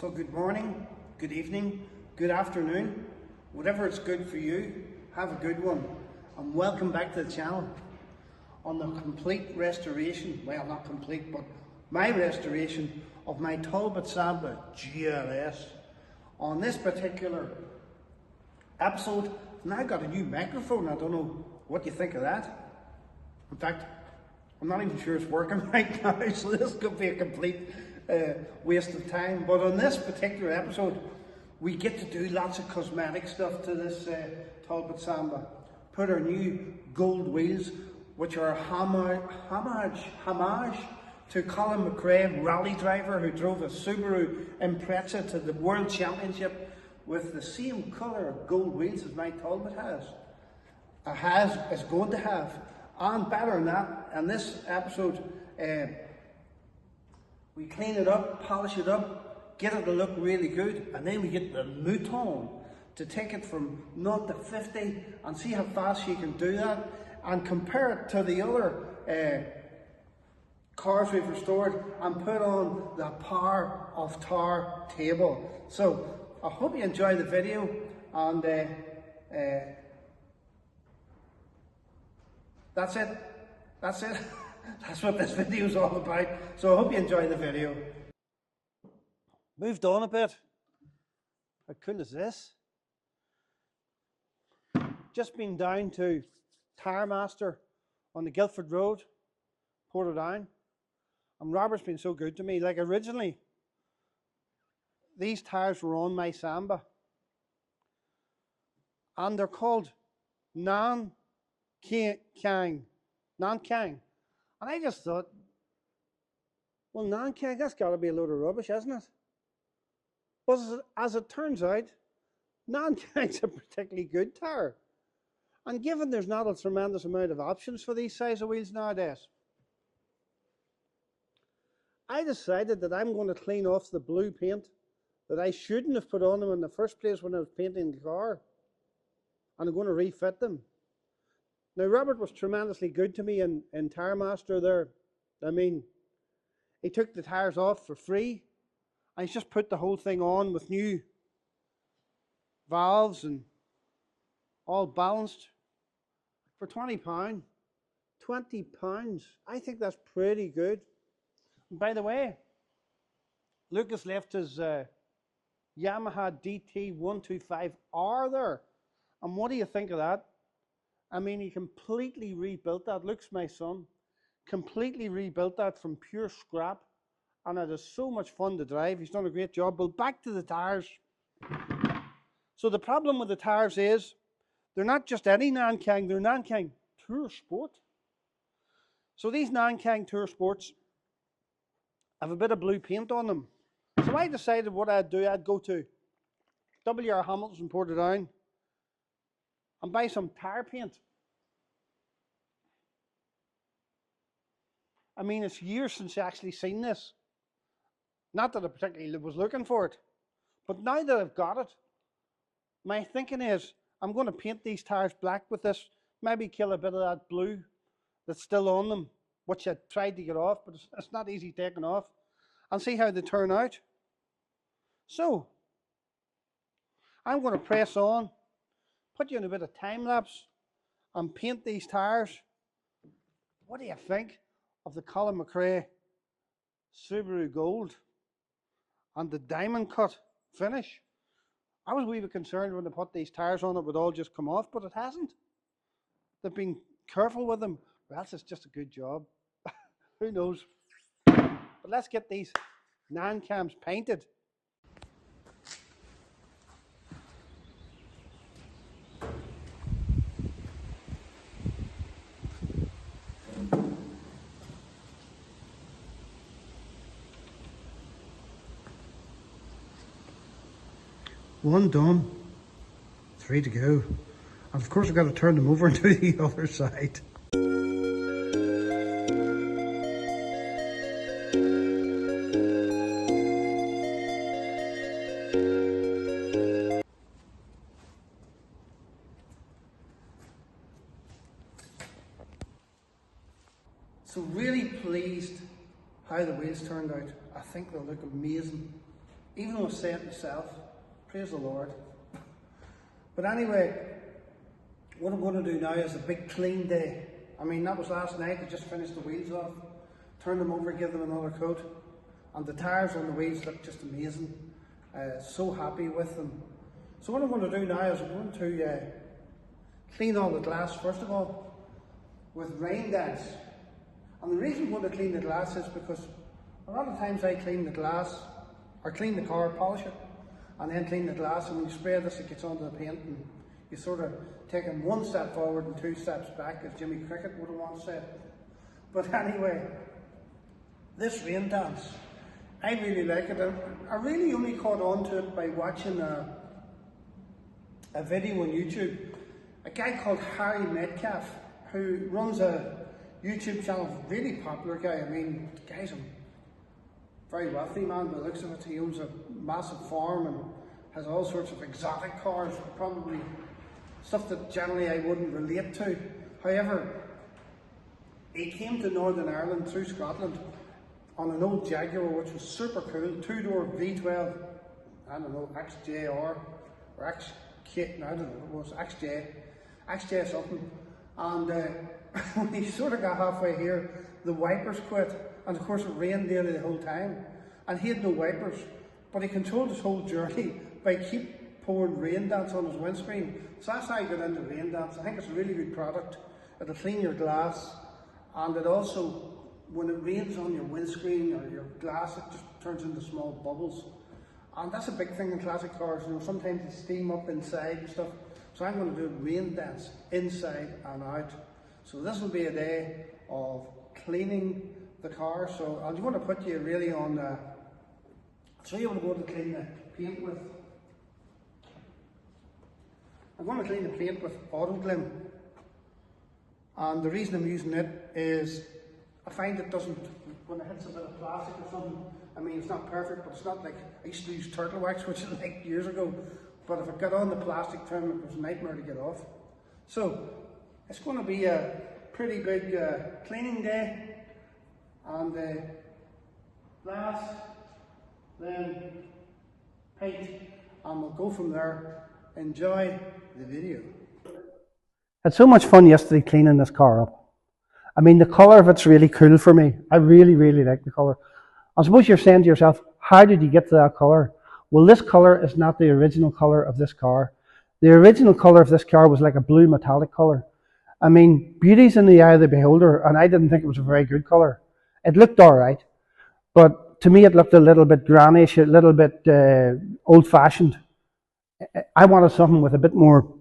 So good morning, good evening, good afternoon, whatever it's good for you, have a good one. And welcome back to the channel on the complete restoration, well not complete, but my restoration of my Talbot Samba GLS. On this particular episode, I've now got a new microphone. I don't know what you think of that. In fact, I'm not even sure it's working right now, so this could be a complete waste of time. But on this particular episode, we get to do lots of cosmetic stuff to this Talbot Samba. Put our new gold wheels, which are a homage to Colin McRae, rally driver who drove a Subaru Impreza to the World Championship with the same colour of gold wheels as my Talbot is going to have. And better than that, in this episode, we clean it up, polish it up, get it to look really good, and then we get the mouton to take it from 0 to 50 and see how fast you can do that, and compare it to the other cars we've restored and put on the power of tar table. So I hope you enjoy the video, and that's it. That's what this video is all about. So I hope you enjoy the video. Moved on a bit. How cool is this? Just been down to Tire Master on the Guildford Road, Portadown. And Robert's been so good to me. Like originally, these tires were on my Samba. And they're called Nankang. And I just thought, well, Nankang, that's got to be a load of rubbish, isn't it? But as it turns out, Nankang's a particularly good tire. And given there's not a tremendous amount of options for these size of wheels nowadays, I decided that I'm going to clean off the blue paint that I shouldn't have put on them in the first place when I was painting the car. And I'm going to refit them. Now, Robert was tremendously good to me in Tire Master there. I mean, he took the tires off for free. And he's just put the whole thing on with new valves and all balanced for £20. £20. I think that's pretty good. And by the way, Lucas left his Yamaha DT125R there. And what do you think of that? I mean, he completely rebuilt that. Luke's my son. Completely rebuilt that from pure scrap. And it is so much fun to drive. He's done a great job. But back to the tires. So the problem with the tires is they're not just any Nankang, they're Nankang Tour Sport. So these Nankang Tour Sports have a bit of blue paint on them. So I decided what I'd do, I'd go to W.R. Hamilton's in Portadown and buy some tire paint. I mean, it's years since I actually seen this. Not that I particularly was looking for it, but now that I've got it, my thinking is I'm going to paint these tires black with this, maybe kill a bit of that blue that's still on them, which I tried to get off, but it's not easy taking off, and see how they turn out. So, I'm going to press on, put you in a bit of time lapse, and paint these tires. What do you think of the Colin McRae Subaru Gold and the diamond cut finish? I was a wee bit concerned when they put these tires on it would all just come off, but it hasn't. They've been careful with them, or else it's just a good job. Who knows? But let's get these Nankangs painted. One done, 3 to go. And of course I've got to turn them over and do the other side. So really pleased how the wheels turned out. I think they'll look amazing. even though it's saying it myself. Praise the Lord. But anyway, what I'm going to do now is a big clean day. I mean, that was last night. I just finished the wheels off, turned them over, give them another coat, and the tyres on the wheels look just amazing. So happy with them. So what I'm going to do now is I'm going to clean all the glass first of all with rain dance. And the reason I'm going to clean the glass is because a lot of times I clean the glass, or clean the car, polish it, and then clean the glass, and when you spray this it gets onto the paint, and you sort of taking one step forward and two steps back, as Jimmy Cricket would have once said. But anyway, this rain dance, I really like it. I really only caught on to it by watching a video on YouTube. A guy called Harry Metcalf, who runs a YouTube channel, really popular guy. I mean, the guy's a very wealthy man by the looks of it. He owns a massive farm and has all sorts of exotic cars, probably stuff that generally I wouldn't relate to. However, he came to Northern Ireland through Scotland on an old Jaguar, which was super cool, two-door V12, I don't know, XJR, or XK, I don't know, it was XJ something. And when he sort of got halfway here, the wipers quit, and of course it rained nearly the whole time, and he had no wipers, but he controlled his whole journey by keep pouring rain dance on his windscreen. So that's how I got into rain dance. I think it's a really good product. It'll clean your glass, and it also, when it rains on your windscreen or your glass, it just turns into small bubbles. And that's a big thing in classic cars. You know, sometimes they steam up inside and stuff. So I'm going to do rain dance inside and out. So this will be a day of cleaning the car. So I'm going to put you really on, I'll show you what I'm going to clean the paint with. I'm going to clean the paint with Auto Glim. And the reason I'm using it is I find it doesn't, when it hits a bit of plastic or something, I mean, it's not perfect, but it's not like, I used to use turtle wax, which is like years ago, but if it got on the plastic trim, it was a nightmare to get off. So, it's going to be a pretty big cleaning day, and glass, then paint, and we'll go from there. Enjoy the video. Had so much fun yesterday cleaning this car up. I mean, the colour of it's really cool for me. I really, really like the colour. I suppose you're saying to yourself, how did you get to that colour? Well, this colour is not the original colour of this car. The original colour of this car was like a blue metallic colour. I mean, beauty's in the eye of the beholder, and I didn't think it was a very good colour. It looked alright, but to me it looked a little bit grannish, a little bit old-fashioned. I wanted something with a bit more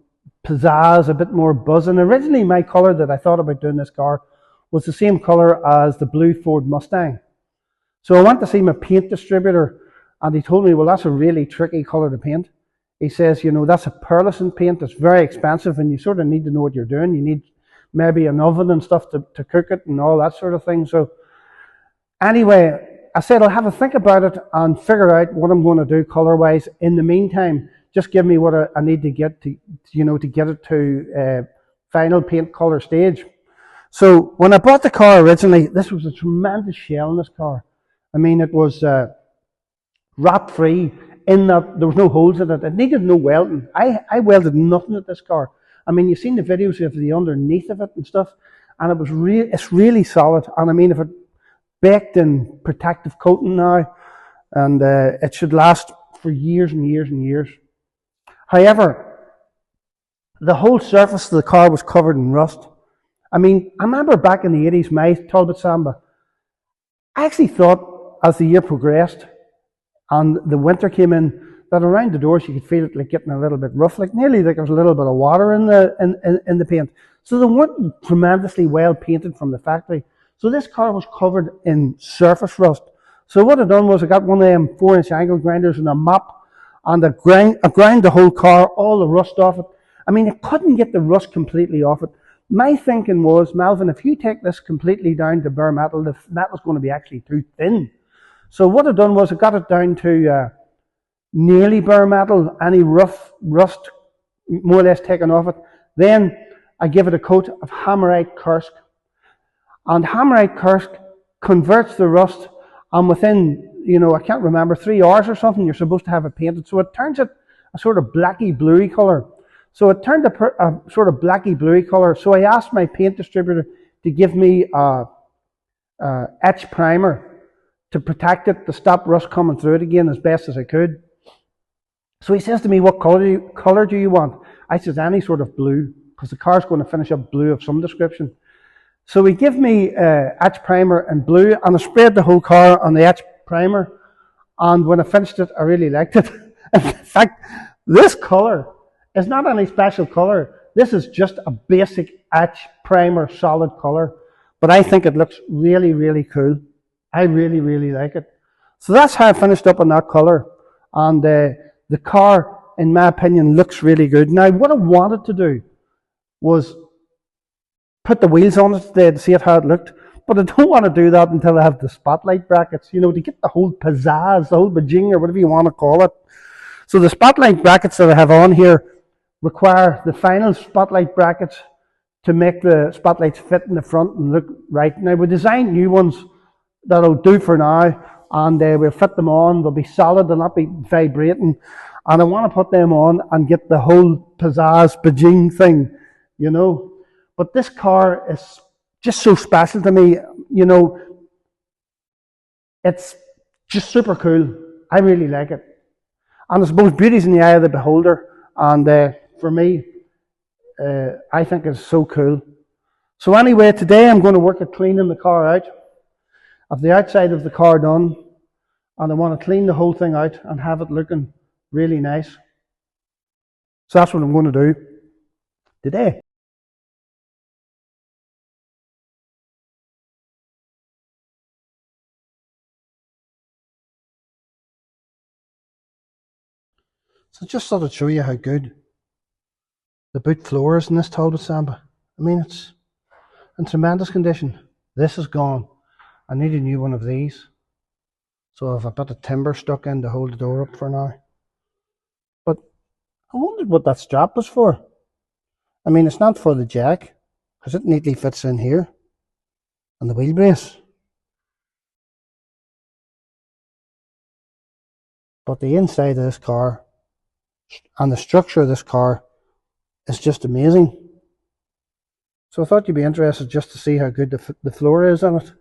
pizzazz, a bit more buzz, and originally my colour that I thought about doing this car was the same colour as the blue Ford Mustang. So I went to see my paint distributor, and he told me, well, that's a really tricky colour to paint. He says, you know, that's a pearlescent paint, it's very expensive, and you sort of need to know what you're doing. You need maybe an oven and stuff to cook it and all that sort of thing. So anyway, I said I'll have a think about it and figure out what I'm going to do colour-wise. In the meantime, just give me what I need to get to, you know, to get it to final paint colour stage. So when I bought the car originally, this was a tremendous shell in this car. I mean, it was wrap-free in that there was no holes in it. It needed no welding. I welded nothing at this car. I mean, you've seen the videos of the underneath of it and stuff, and it was it's really solid. And I mean, if it baked in protective coating now, and it should last for years and years and years. However, the whole surface of the car was covered in rust. I mean, I remember back in the 80s, my Talbot Samba, I actually thought as the year progressed and the winter came in, that around the doors you could feel it like getting a little bit rough, like nearly like there was a little bit of water in the paint. So they weren't tremendously well painted from the factory. So this car was covered in surface rust. So what I done was I got one of them 4-inch angle grinders and a mop, and I ground the whole car, all the rust off it. I mean, I couldn't get the rust completely off it. My thinking was, Melvin, if you take this completely down to bare metal, the metal's going to be actually too thin. So what I done was I got it down to nearly bare metal, any rough rust more or less taken off it. Then I give it a coat of Hammerite Kursk. And Hammerite Kursk converts the rust, and within you know, I can't remember, 3 hours or something, you're supposed to have it painted. So it turns it a sort of blacky bluey colour. So it turned a sort of blacky bluey colour. So I asked my paint distributor to give me a etch primer to protect it, to stop rust coming through it again as best as I could. So he says to me, what colour do you want? I says, any sort of blue, because the car's going to finish up blue of some description. So he gave me etch primer in blue, and I sprayed the whole car on the etch primer, and when I finished it, I really liked it. In fact, this colour is not any special colour. This is just a basic etch primer solid colour, but I think it looks really, really cool. I really, really like it. So that's how I finished up on that colour, and the car, in my opinion, looks really good. Now, what I wanted to do was put the wheels on it today to see how it looked, but I don't want to do that until I have the spotlight brackets, you know, to get the whole pizzazz, the whole bajing, or whatever you want to call it. So the spotlight brackets that I have on here require the final spotlight brackets to make the spotlights fit in the front and look right. Now, we designed new ones that'll do for now, and we'll fit them on. They'll be solid, they'll not be vibrating, and I want to put them on and get the whole pizzazz bajing thing, you know. But this car is just so special to me, you know. It's just super cool. I really like it. And I suppose beauty's in the eye of the beholder, and for me, I think it's so cool. So anyway, today I'm going to work at cleaning the car out. I've the outside of the car done, and I want to clean the whole thing out and have it looking really nice. So that's what I'm going to do today. So just thought I'd show you how good the boot floor is in this Talbot Samba. I mean, it's in tremendous condition. This is gone. I need a new one of these. So I have a bit of timber stuck in to hold the door up for now. But I wondered what that strap was for. I mean, it's not for the jack, because it neatly fits in here. And the wheel brace. But the inside of this car and the structure of this car is just amazing. So I thought you'd be interested just to see how good the floor is on it.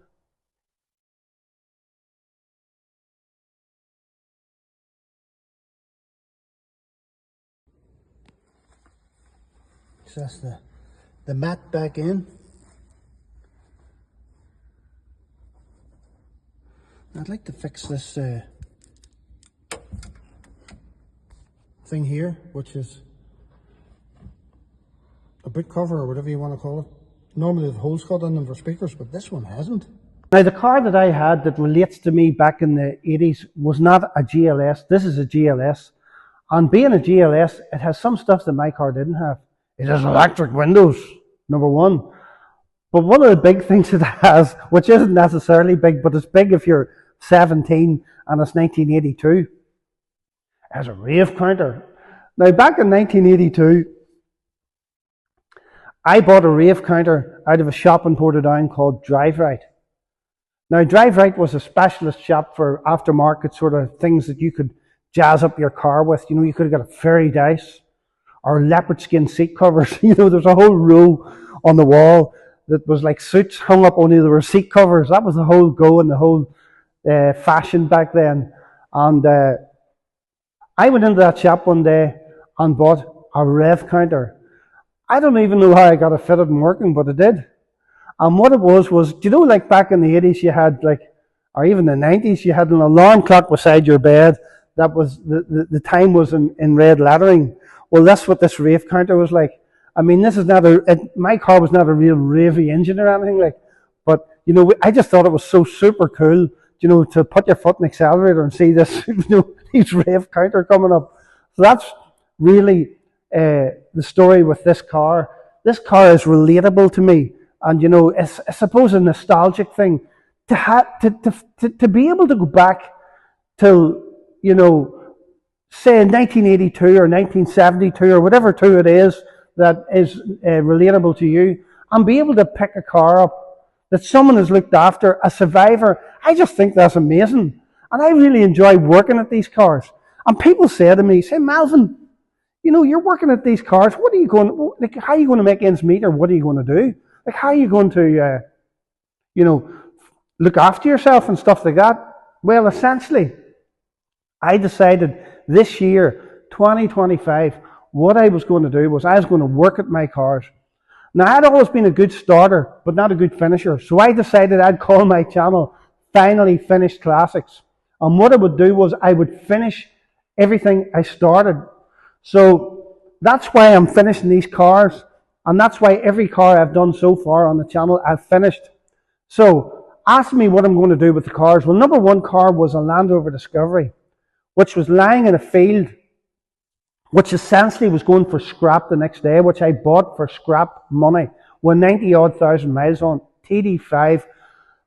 So that's the mat back in. I'd like to fix this thing here, which is a boot cover or whatever you want to call it. Normally the holes cut in them for speakers, but this one hasn't. Now the car that I had that relates to me back in the 80s was not a GLS. This is a GLS. And being a GLS, it has some stuff that my car didn't have. It has electric windows, number one. But one of the big things it has, which isn't necessarily big, but it's big if you're 17 and it's 1982, it has a rave counter. Now back in 1982, I bought a rave counter out of a shop in Portadown called Drive Right. Now Drive Right was a specialist shop for aftermarket sort of things that you could jazz up your car with. You know, you could have got a fairy dice or leopard skin seat covers. You know, there's a whole row on the wall that was like suits hung up, only there were seat covers. That was the whole go and the whole fashion back then. And I went into that shop one day and bought a rev counter. I don't even know how I got it fitted and working, but I did. And what it was, do you know, like back in the 80s you had like, or even the 90s, you had an alarm clock beside your bed that was, the time was in red lettering. Well, that's what this rave counter was like. I mean, this is not my car was not a real ravey engine or anything like, but you know, I just thought it was so super cool, you know, to put your foot in the accelerator and see this, you know, these rave counter coming up. So that's really the story with this car. This car is relatable to me, and you know, it's I suppose a nostalgic thing to be able to go back till, you know, say 1982 or 1972 or whatever two it is that is relatable to you, and be able to pick a car up that someone has looked after, a survivor. I just think that's amazing. And I really enjoy working at these cars. And people say to me, say, Melvin, you're working at these cars. What are you going, like, how are you going to make ends meet, or what are you going to do? Like, how are you going to, look after yourself and stuff like that? Well, essentially, I decided this year, 2025, what I was going to do was I was going to work at my cars. Now, I'd always been a good starter, but not a good finisher. So I decided I'd call my channel Finally Finished Classics. And what I would do was I would finish everything I started. So that's why I'm finishing these cars. And that's why every car I've done so far on the channel, I've finished. So ask me what I'm going to do with the cars. Well, number one car was a Land Rover Discovery, which was lying in a field, which essentially was going for scrap the next day, which I bought for scrap money with 90-odd thousand miles on, TD5,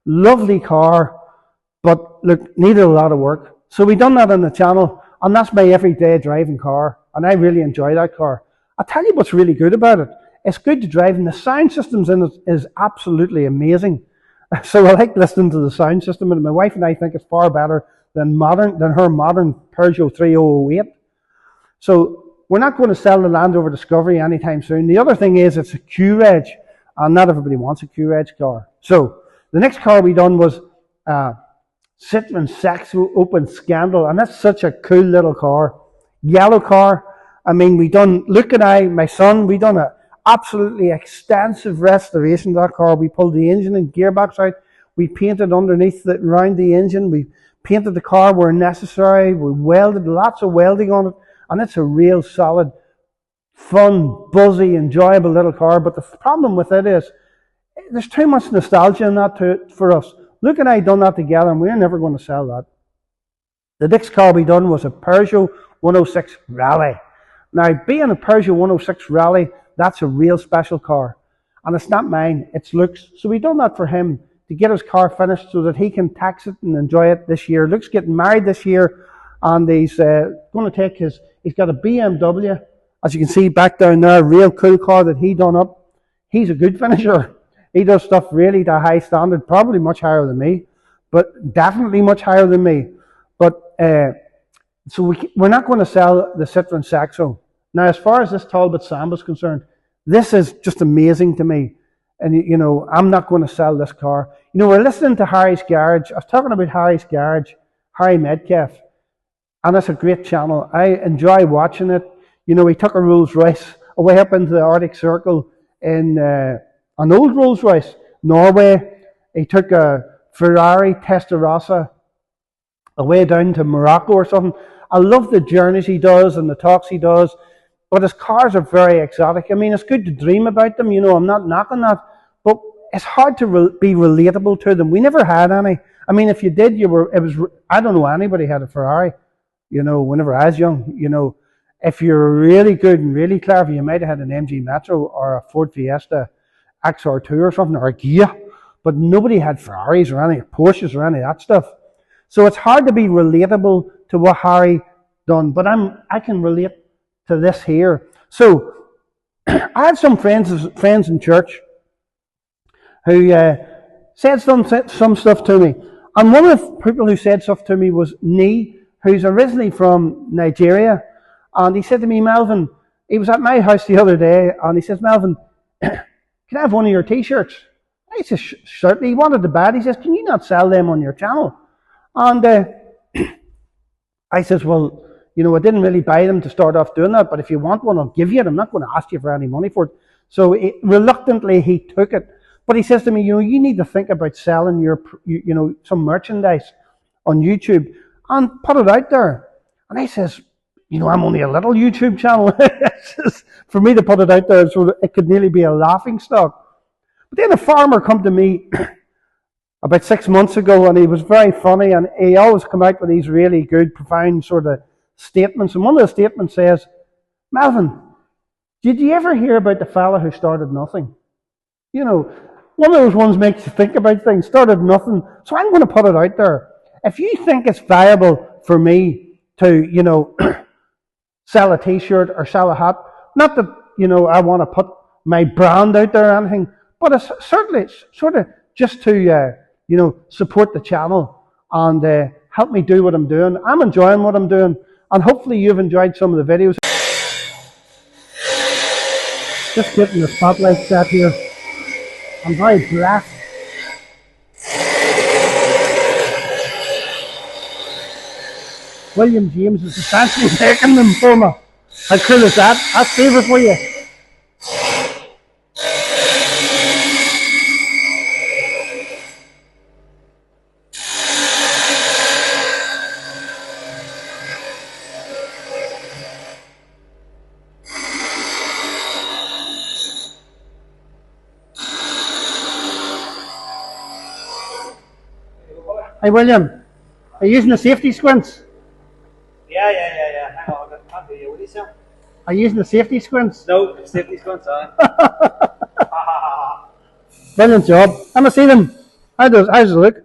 lovely car, but look, needed a lot of work. So we done that on the channel, and that's my everyday driving car, and I really enjoy that car. I'll tell you what's really good about it. It's good to drive, and the sound systems in it is absolutely amazing. So I like listening to the sound system, and my wife and I think it's far better than her modern Peugeot 3008. So we're not going to sell the Land Rover Discovery anytime soon. The other thing is it's a Q-Reg, and not everybody wants a Q-Reg car. So the next car we done was Citroen Saxo Open Scandal, and that's such a cool little car. Yellow car. I mean, Luke and I, my son, we done a absolutely extensive restoration of that car. We pulled the engine and gearbox out. We painted underneath it, around the engine. We painted the car where necessary. We welded, lots of welding on it. And it's a real solid, fun, buzzy, enjoyable little car. But the problem with it is there's too much nostalgia in that for us. Luke and I done that together, and we're never going to sell that. The next car we done was a Peugeot 106 Rally. Now, being a Peugeot 106 Rally, that's a real special car. And it's not mine, it's Luke's. So we done that for him to get his car finished so that he can tax it and enjoy it this year. Luke's getting married this year, and he's going to take he's got a BMW, as you can see back down there, a real cool car that he done up. He's a good finisher. He does stuff really to a high standard, probably much higher than me, but definitely much higher than me. But so we're not going to sell the Citroen Saxo. Now, as far as this Talbot Samba is concerned, this is just amazing to me. And, I'm not going to sell this car. We're listening to Harry's Garage. I was talking about Harry's Garage, Harry Metcalf. And it's a great channel. I enjoy watching it. He took a Rolls Royce away up into the Arctic Circle in an old Rolls Royce, Norway. He took a Ferrari Testarossa away down to Morocco or something. I love the journeys he does and the talks he does. But his cars are very exotic. I mean, it's good to dream about them. I'm not knocking that. But it's hard to be relatable to them. We never had any. I mean, if you did, I don't know anybody had a Ferrari. Whenever I was young, if you're really good and really clever, you might have had an MG Metro or a Ford Fiesta XR2 or something, or a Kia. But nobody had Ferraris or any Porsches or any of that stuff. So it's hard to be relatable to what Harry done. But I can relate to this here. So I had some friends in church who said some stuff to me. And one of the people who said stuff to me was Nee, who's originally from Nigeria. And he said to me, Melvin, he was at my house the other day, and he says, Melvin, can I have one of your t-shirts? I said, certainly. He wanted to buy it. He says, can you not sell them on your channel? And I says, well, I didn't really buy them to start off doing that, but if you want one, I'll give you it. I'm not going to ask you for any money for it. So reluctantly, he took it. But he says to me, you need to think about selling some merchandise on YouTube and put it out there. And I says, I'm only a little YouTube channel. For me to put it out there, so it could nearly be a laughing stock. But then a farmer come to me about 6 months ago, and he was very funny, and he always come out with these really good, profound sort of statements. And one of the statements says, Melvin, did you ever hear about the fella who started nothing? One of those ones makes you think about things, started nothing. So I'm going to put it out there. If you think it's viable for me to, sell a t-shirt or sell a hat, not that, I want to put my brand out there or anything, but it's certainly sort of just to, support the channel and help me do what I'm doing. I'm enjoying what I'm doing, and hopefully you've enjoyed some of the videos. Just getting the spotlight set here. I'm very blessed. William James is essentially making them for me. How cool is that? That's favour for you. Hey William, are you using the safety squints? Yeah. Hang on, I can't hear you. What do you say? Are you using the safety squints? No, safety squints, Brilliant job. Let me see them. How's it look?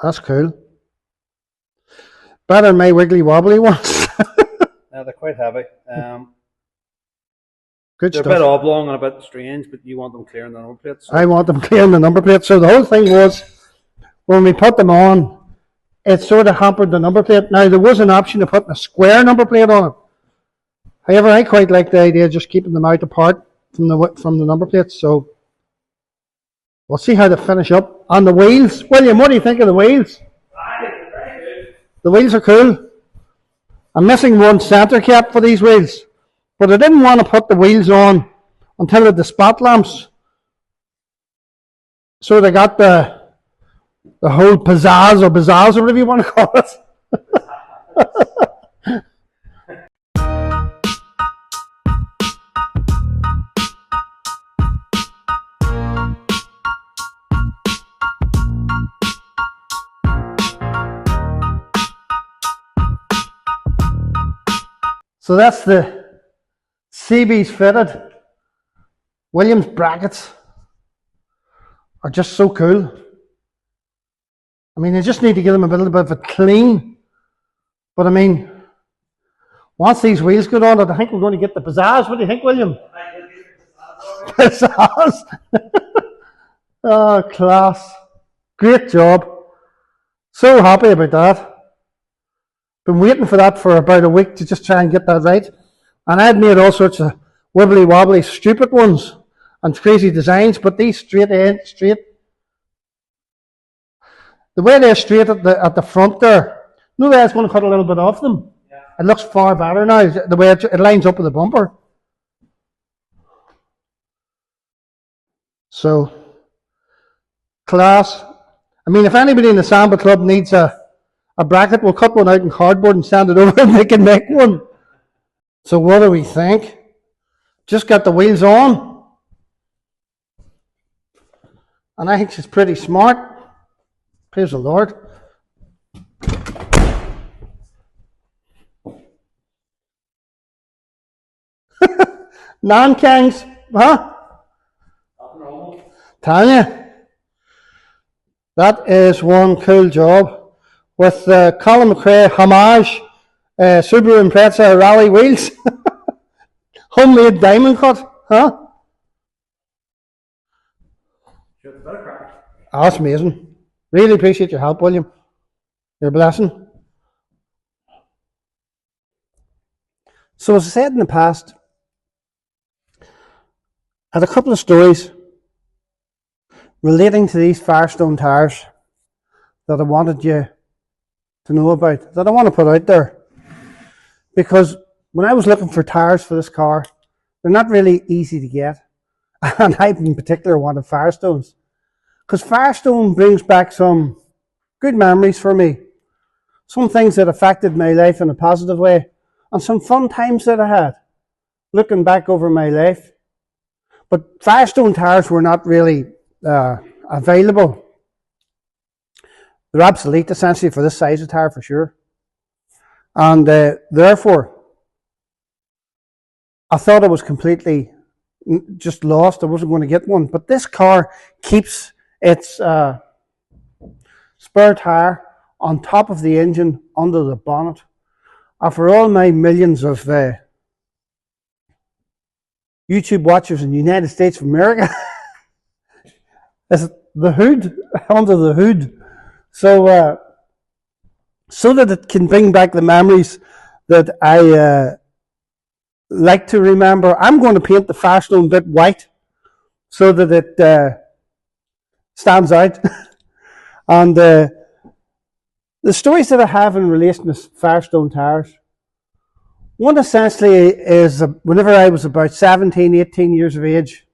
That's cool. Better than my wiggly wobbly ones. Yeah, they're quite heavy. Good they're stuff. a bit oblong and a bit strange, but you want them clearing the number plates. So. I want them clearing the number plate. So the whole thing was, when we put them on, it sort of hampered the number plate. Now there was an option of putting a square number plate on it. However, I quite like the idea of just keeping them out apart from the number plates. So we'll see how they finish up. On the wheels, William, what do you think of the wheels? Very good. The wheels are cool. I'm missing one centre cap for these wheels, but I didn't want to put the wheels on until I had the spot lamps. So they got the whole pizzazz or whatever you want to call it. So that's the CB's fitted. Williams brackets are just so cool. I mean, I just need to give them a little bit of a clean. But I mean, once these wheels get on it, I think we're going to get the pizzazz. What do you think, William? Pizzazz. Oh, class. Great job. So happy about that. Been waiting for that for about a week to just try and get that right. And I'd made all sorts of wibbly wobbly stupid ones and crazy designs, but these straight. The way they're straight at the front there, no way I was going to cut a little bit off them. Yeah. It looks far better now, the way it lines up with the bumper. So, class. I mean, if anybody in the Samba Club needs a bracket, we'll cut one out in cardboard and sand it over and they can make one. So what do we think? Just got the wheels on. And I think she's pretty smart. Praise the Lord. Non-kangs, huh? Tanya. That is one cool job. With the Colin McRae homage, Subaru Impreza rally wheels. Homemade diamond cut, huh? Oh, that's amazing. Really appreciate your help, William. You're a blessing. So as I said in the past, I had a couple of stories relating to these Firestone tires that I wanted you to know about, that I want to put out there. Because when I was looking for tires for this car, they're not really easy to get. And I in particular wanted Firestones. Because Firestone brings back some good memories for me. Some things that affected my life in a positive way. And some fun times that I had looking back over my life. But Firestone tires were not really available. They're obsolete essentially for this size of tire for sure. And therefore, I thought I was completely just lost. I wasn't going to get one. But this car keeps its spare tire on top of the engine under the bonnet. And for all my millions of YouTube watchers in the United States of America, is the hood, under the hood, So that it can bring back the memories that I like to remember, I'm going to paint the Firestone bit white so that it stands out. And the stories that I have in relation to Firestone tires, one essentially is whenever I was about 17, 18 years of age,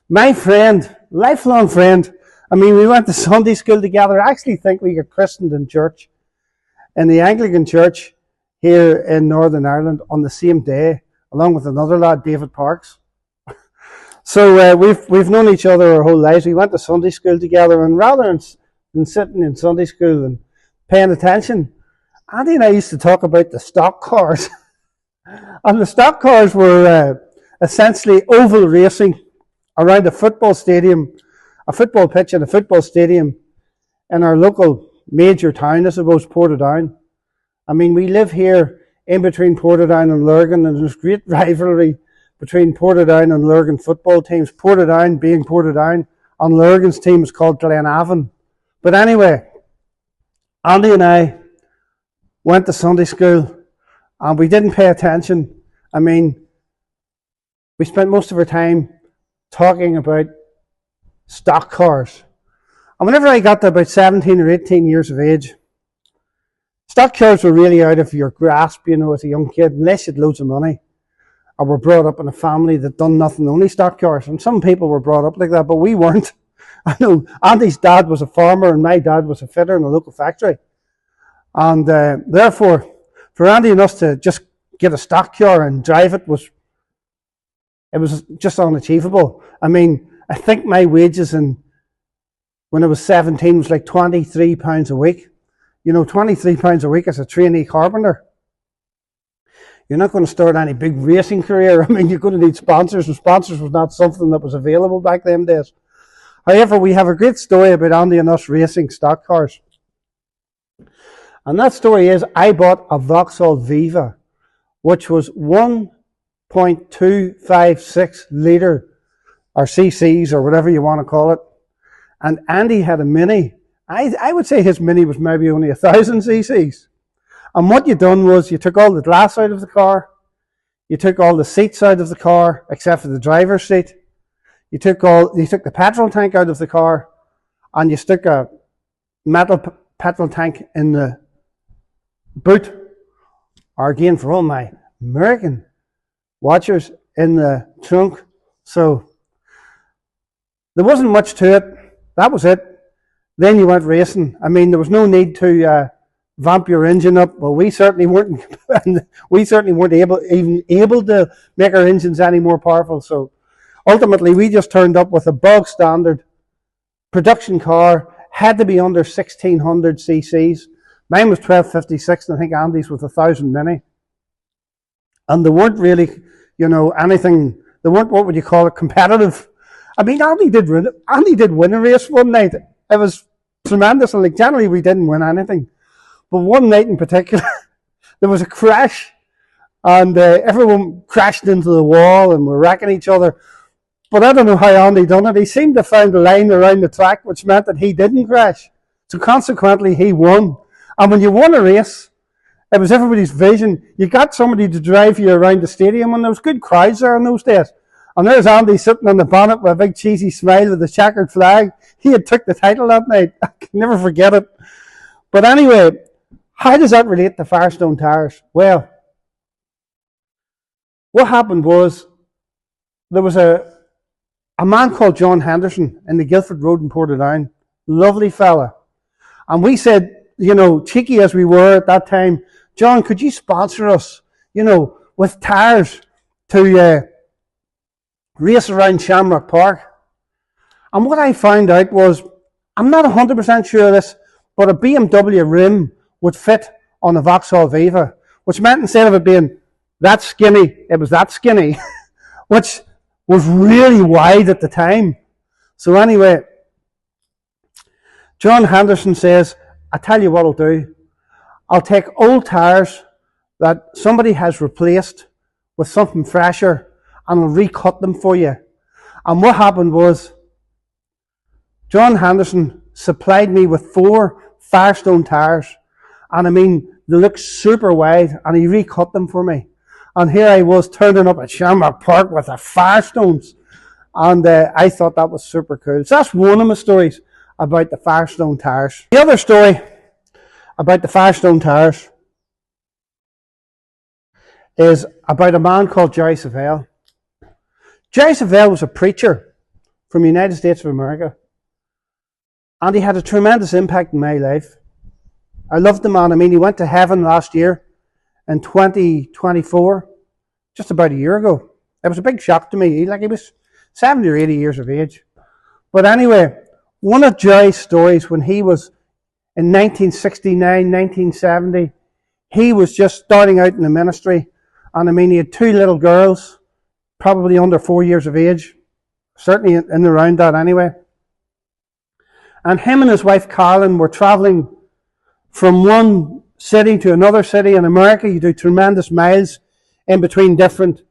my friend, lifelong friend, I mean, we went to Sunday school together. I actually think we got christened in church, in the Anglican church here in Northern Ireland on the same day, along with another lad, David Parks. So we've known each other our whole lives. We went to Sunday school together, and rather than sitting in Sunday school and paying attention, Andy and I used to talk about the stock cars. And the stock cars were essentially oval racing around a football stadium, a football pitch and a football stadium in our local major town, I suppose, Portadown. I mean, we live here in between Portadown and Lurgan, and there's great rivalry between Portadown and Lurgan football teams. Portadown being Portadown, and Lurgan's team is called Glenavon. But anyway, Andy and I went to Sunday school, and we didn't pay attention. I mean, we spent most of our time talking about stock cars. And whenever I got to about 17 or 18 years of age, stock cars were really out of your grasp, you know, as a young kid, unless you had loads of money or were brought up in a family that done nothing, only stock cars. And some people were brought up like that, but we weren't. I know Andy's dad was a farmer and my dad was a fitter in a local factory. And therefore, for Andy and us to just get a stock car and drive it was just unachievable. I mean, I think my wages when I was 17 was like £23 a week. You know, £23 a week as a trainee carpenter. You're not going to start any big racing career. I mean, you're going to need sponsors, and sponsors was not something that was available back then days. However, we have a great story about Andy and us racing stock cars. And that story is, I bought a Vauxhall Viva, which was 1.256 litre, or cc's, or whatever you want to call it. And Andy had a Mini. I would say his Mini was maybe only 1,000 cc's. And what you done was you took all the glass out of the car, you took all the seats out of the car, except for the driver's seat. You took the petrol tank out of the car, and you stuck a metal petrol tank in the boot, or again for all my American watchers, in the trunk. So there wasn't much to it. That was it. Then you went racing. I mean, there was no need to vamp your engine up. Well, we certainly weren't. We certainly weren't able to make our engines any more powerful. So ultimately, we just turned up with a bog standard production car. Had to be under 1,600 cc's. Mine was 1256, and I think Andy's was 1,000 Mini. And they weren't really, you know, anything. They weren't, what would you call it, competitive. I mean, Andy did win a race one night. It was tremendous, and like generally we didn't win anything. But one night in particular, there was a crash, and everyone crashed into the wall and were wrecking each other. But I don't know how Andy done it. He seemed to find a line around the track, which meant that he didn't crash. So consequently, he won. And when you won a race, it was everybody's vision. You got somebody to drive you around the stadium, and there was good crowds there in those days. And there's Andy sitting on the bonnet with a big cheesy smile with a checkered flag. He had took the title that night. I can never forget it. But anyway, how does that relate to Firestone tires? Well, what happened was there was a man called John Henderson in the Guildford Road in Portadown. Lovely fella. And we said, you know, cheeky as we were at that time, John, could you sponsor us, you know, with tires to race around Shamrock Park? And what I found out was, I'm not 100% sure of this, but a BMW rim would fit on a Vauxhall Viva, which meant instead of it being that skinny, it was that skinny, which was really wide at the time. So anyway, John Henderson says, I tell you what I'll do. I'll take old tires that somebody has replaced with something fresher, and I'll recut them for you. And what happened was, John Henderson supplied me with 4 Firestone tires. And I mean, they look super wide, and he recut them for me. And here I was turning up at Shamrock Park with the Firestones. And I thought that was super cool. So that's one of my stories about the Firestone tires. The other story about the Firestone tires is about a man called Jerry Savelle. Jerry Savelle was a preacher from the United States of America. And he had a tremendous impact in my life. I loved the man. I mean, he went to heaven last year in 2024, just about a year ago. It was a big shock to me. He was 70 or 80 years of age. But anyway, one of Jerry's stories when he was in 1969, 1970, he was just starting out in the ministry. And I mean, he had two little girls, probably under 4 years of age, certainly in and around that anyway. And him and his wife Carolyn were traveling from one city to another city in America. You do tremendous miles in between different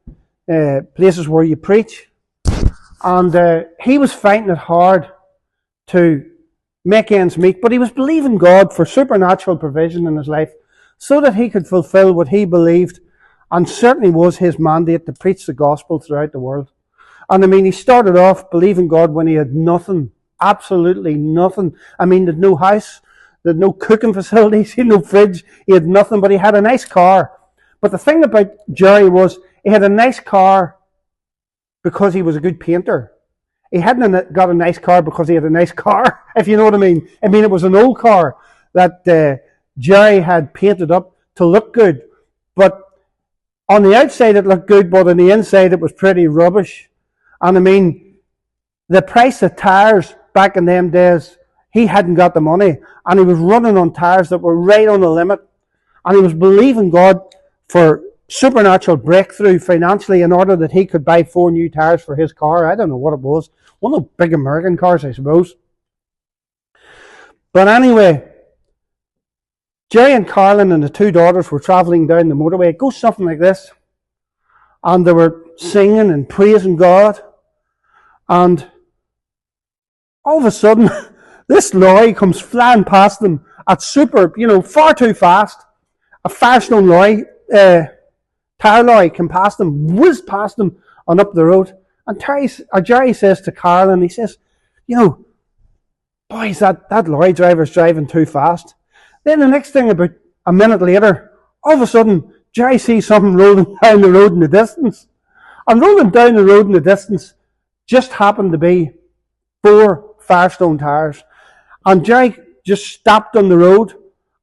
places where you preach. And he was finding it hard to make ends meet, but he was believing God for supernatural provision in his life so that he could fulfill what he believed and certainly was his mandate to preach the gospel throughout the world. And I mean, he started off believing God when he had nothing, absolutely nothing. I mean, he had no house, he had no cooking facilities, he had no fridge, he had nothing, but he had a nice car. But the thing about Jerry was he had a nice car because he was a good painter. He hadn't got a nice car because he had a nice car, if you know what I mean. I mean, it was an old car that Jerry had painted up to look good. But on the outside it looked good, but on the inside it was pretty rubbish. And I mean, the price of tires back in them days, he hadn't got the money. And he was running on tires that were right on the limit. And he was believing God for supernatural breakthrough financially in order that he could buy 4 new tires for his car. I don't know what it was. One of the big American cars, I suppose. But anyway, Jerry and Carolyn and the 2 daughters were travelling down the motorway. It goes something like this. And they were singing and praising God. And all of a sudden, this lorry comes flying past them at far too fast. A Firestone lorry, tire lorry came past them, whizzed past them and up the road. And Jerry says to Carolyn, he says, boys, that lorry driver's driving too fast. Then the next thing, about a minute later, all of a sudden, Jerry sees something rolling down the road in the distance. And rolling down the road in the distance just happened to be 4 Firestone tires. And Jerry just stopped on the road,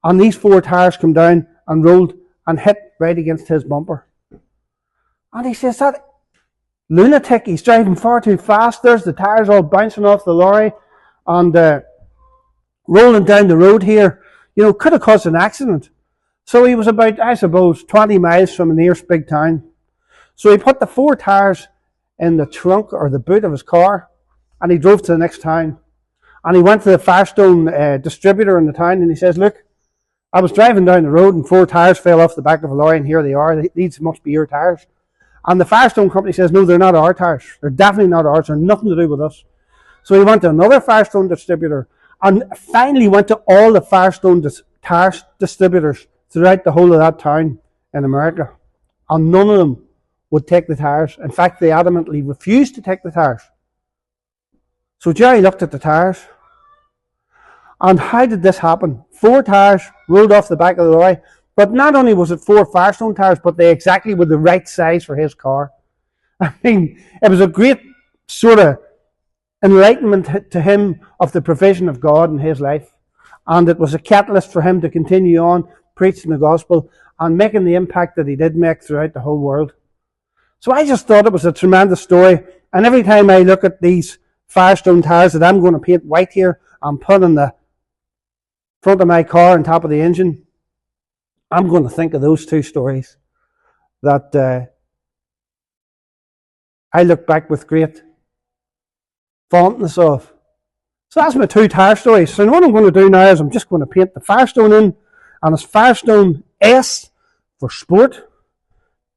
and these 4 tires come down and rolled and hit right against his bumper. And he says, that lunatic, he's driving far too fast. There's the tires all bouncing off the lorry and rolling down the road here. Could have caused an accident. So he was about, I suppose, 20 miles from the nearest big town. So he put the 4 tires in the trunk or the boot of his car, and he drove to the next town. And he went to the Firestone distributor in the town, and he says, look, I was driving down the road and 4 tires fell off the back of a lorry, and here they are. These must be your tires. And the Firestone company says, no, they're not our tires. They're definitely not ours. They're nothing to do with us. So he went to another Firestone distributor and finally went to all the Firestone tire distributors throughout the whole of that town in America. And none of them would take the tires. In fact, they adamantly refused to take the tires. So Jerry looked at the tires. And how did this happen? 4 tires rolled off the back of the lorry. But not only was it 4 Firestone tires, but they exactly were the right size for his car. I mean, it was a great sort of enlightenment to him of the provision of God in his life. And it was a catalyst for him to continue on preaching the gospel and making the impact that he did make throughout the whole world. So I just thought it was a tremendous story. And every time I look at these Firestone tires that I'm going to paint white here and put on the front of my car on top of the engine, I'm going to think of those 2 stories that I look back with great fondness of. So that's my 2 tire stories. So what I'm going to do now is I'm just going to paint the Firestone in, and it's Firestone S for Sport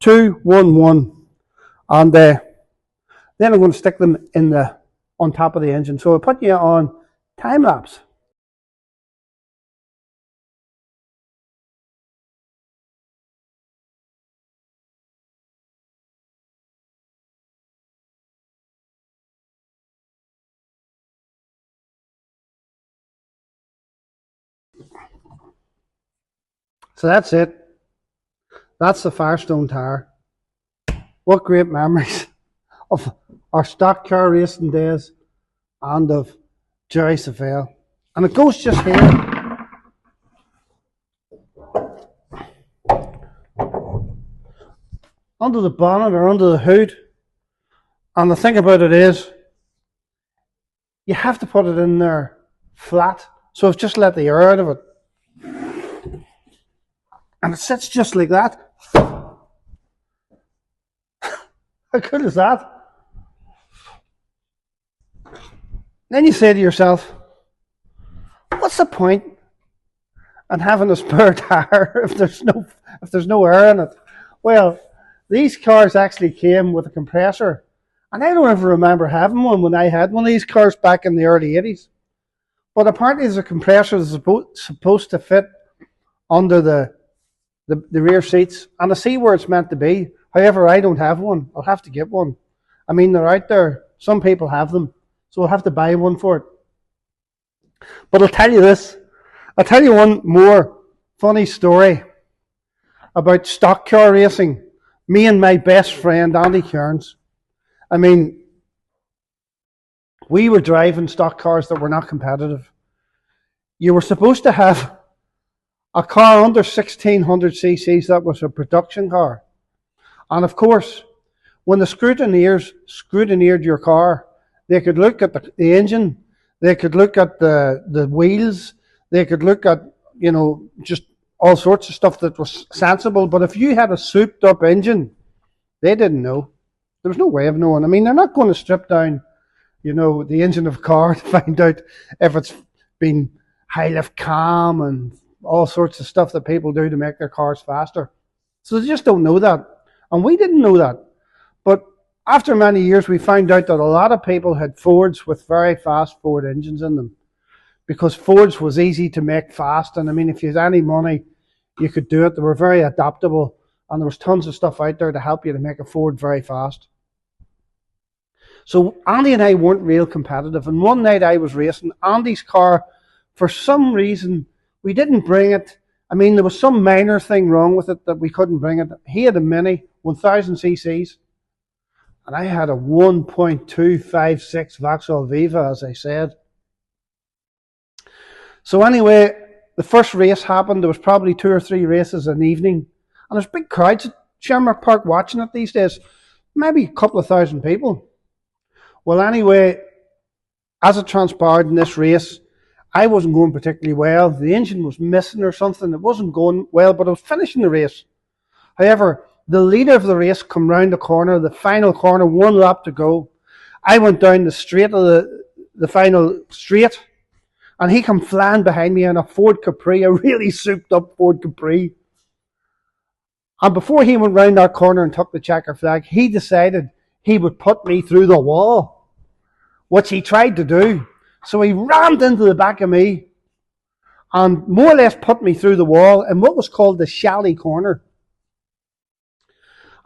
211. And then I'm going to stick them on top of the engine. So I'll put you on time lapse. So that's it. That's the Firestone tire. What great memories of our stock car racing days and of Jerry Savelle. And it goes just here. Under the bonnet or under the hood. And the thing about it is, you have to put it in there flat. So I've just let the air out of it. And it sits just like that. How good is that? Then you say to yourself, what's the point in having a spare tire if there's no air in it? Well, these cars actually came with a compressor. And I don't ever remember having one when I had one of these cars back in the early 80s. But apparently there's a compressor that's supposed to fit under the rear seats. And I see where it's meant to be. However, I don't have one. I'll have to get one. I mean, they're out there. Some people have them. So I'll have to buy one for it. But I'll tell you this. I'll tell you one more funny story about stock car racing. Me and my best friend, Andy Kearns. I mean, we were driving stock cars that were not competitive. You were supposed to have a car under 1600 cc's that was a production car. And of course, when the scrutineers scrutineered your car, they could look at the engine, they could look at the wheels, they could look at, just all sorts of stuff that was sensible. But if you had a souped up engine, they didn't know. There was no way of knowing. I mean, they're not going to strip down, the engine of a car to find out if it's been high lift cam and all sorts of stuff that people do to make their cars faster. So they just don't know that. And we didn't know that. But after many years, we found out that a lot of people had Fords with very fast Ford engines in them. Because Fords was easy to make fast. And I mean, if you had any money, you could do it. They were very adaptable. And there was tons of stuff out there to help you to make a Ford very fast. So Andy and I weren't real competitive. And one night I was racing Andy's car. For some reason, we didn't bring it. I mean, there was some minor thing wrong with it that we couldn't bring it. He had a Mini, 1000 cc's. And I had a 1.256 Vauxhall Viva, as I said. So anyway, the first race happened. There was probably 2 or 3 races an evening. And there's big crowds at Shamrock Park watching it these days. Maybe a couple of thousand people. Well, anyway, as it transpired in this race, I wasn't going particularly well. The engine was missing or something. It wasn't going well, but I was finishing the race. However, the leader of the race come round the corner, the final corner, 1 lap to go. I went down the straight of the final straight, and he come flying behind me in a Ford Capri, a really souped up Ford Capri. And before he went round that corner and took the checker flag, he decided he would put me through the wall, which he tried to do. So he rammed into the back of me and more or less put me through the wall in what was called the Shally corner.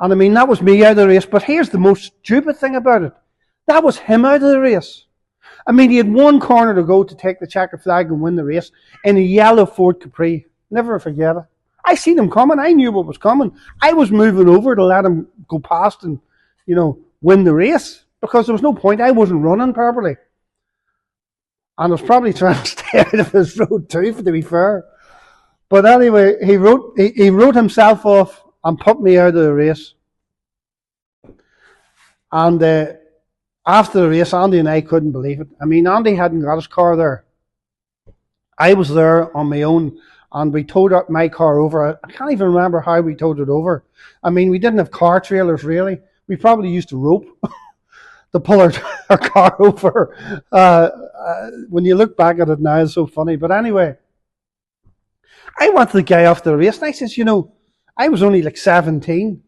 And I mean, that was me out of the race. But here's the most stupid thing about it. That was him out of the race. I mean, he had 1 corner to go to take the checker flag and win the race in a yellow Ford Capri. Never forget it. I seen him coming. I knew what was coming. I was moving over to let him go past and, win the race, because there was no point. I wasn't running properly. And I was probably trying to stay out of his road too, to be fair. But anyway, he wrote himself off and put me out of the race. And after the race, Andy and I couldn't believe it. I mean, Andy hadn't got his car there. I was there on my own, and we towed up my car over. I can't even remember how we towed it over. I mean, we didn't have car trailers, really. We probably used a rope to pull our car over. When you look back at it now, it's so funny. But anyway, I wanted the guy off the race, and I says, I was only like 17,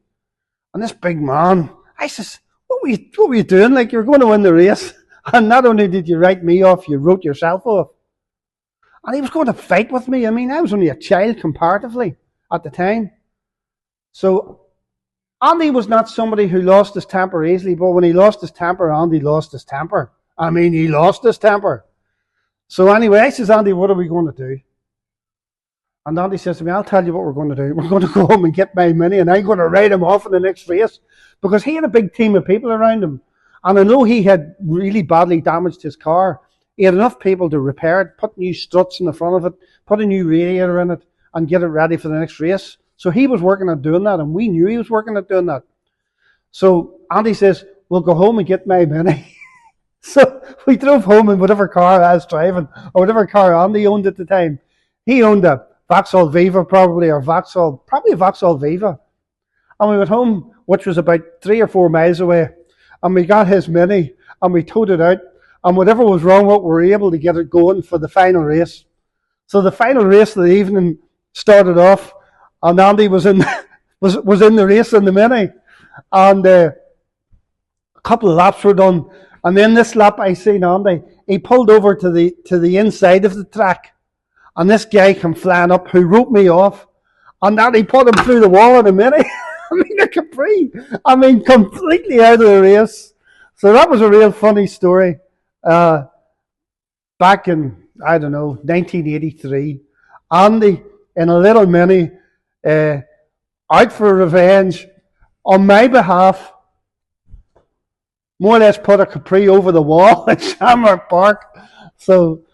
and this big man, I says, what were you doing? Like, you're going to win the race, and not only did you write me off, you wrote yourself off. And he was going to fight with me. I mean, I was only a child comparatively at the time. So Andy was not somebody who lost his temper easily, but when he lost his temper, Andy lost his temper. I mean, he lost his temper. So anyway, I says, Andy, what are we going to do? And Andy says to me, I'll tell you what we're going to do. We're going to go home and get my Mini, and I'm going to ride him off in the next race. Because he had a big team of people around him. And I know he had really badly damaged his car. He had enough people to repair it, put new struts in the front of it, put a new radiator in it, and get it ready for the next race. So he was working on doing that, and we knew he was working on doing that. So Andy says, we'll go home and get my Mini. So we drove home in whatever car I was driving, or whatever car Andy owned at the time. He owned a Vauxhall Viva probably, or probably a Vauxhall Viva. And we went home, which was about 3 or 4 miles away, and we got his Mini, and we towed it out, and whatever was wrong with it, we were able to get it going for the final race. So the final race of the evening started off, and Andy was in was in the race in the Mini, and a couple of laps were done, and then this lap I seen Andy, he pulled over to the inside of the track, and this guy came flying up who wrote me off, and that he put him through the wall in a Mini. I mean, a Capri. I mean, completely out of the race. So that was a real funny story. Back in, I don't know, 1983, Andy in a little Mini, out for revenge on my behalf, more or less put a Capri over the wall at Shamrock Park. So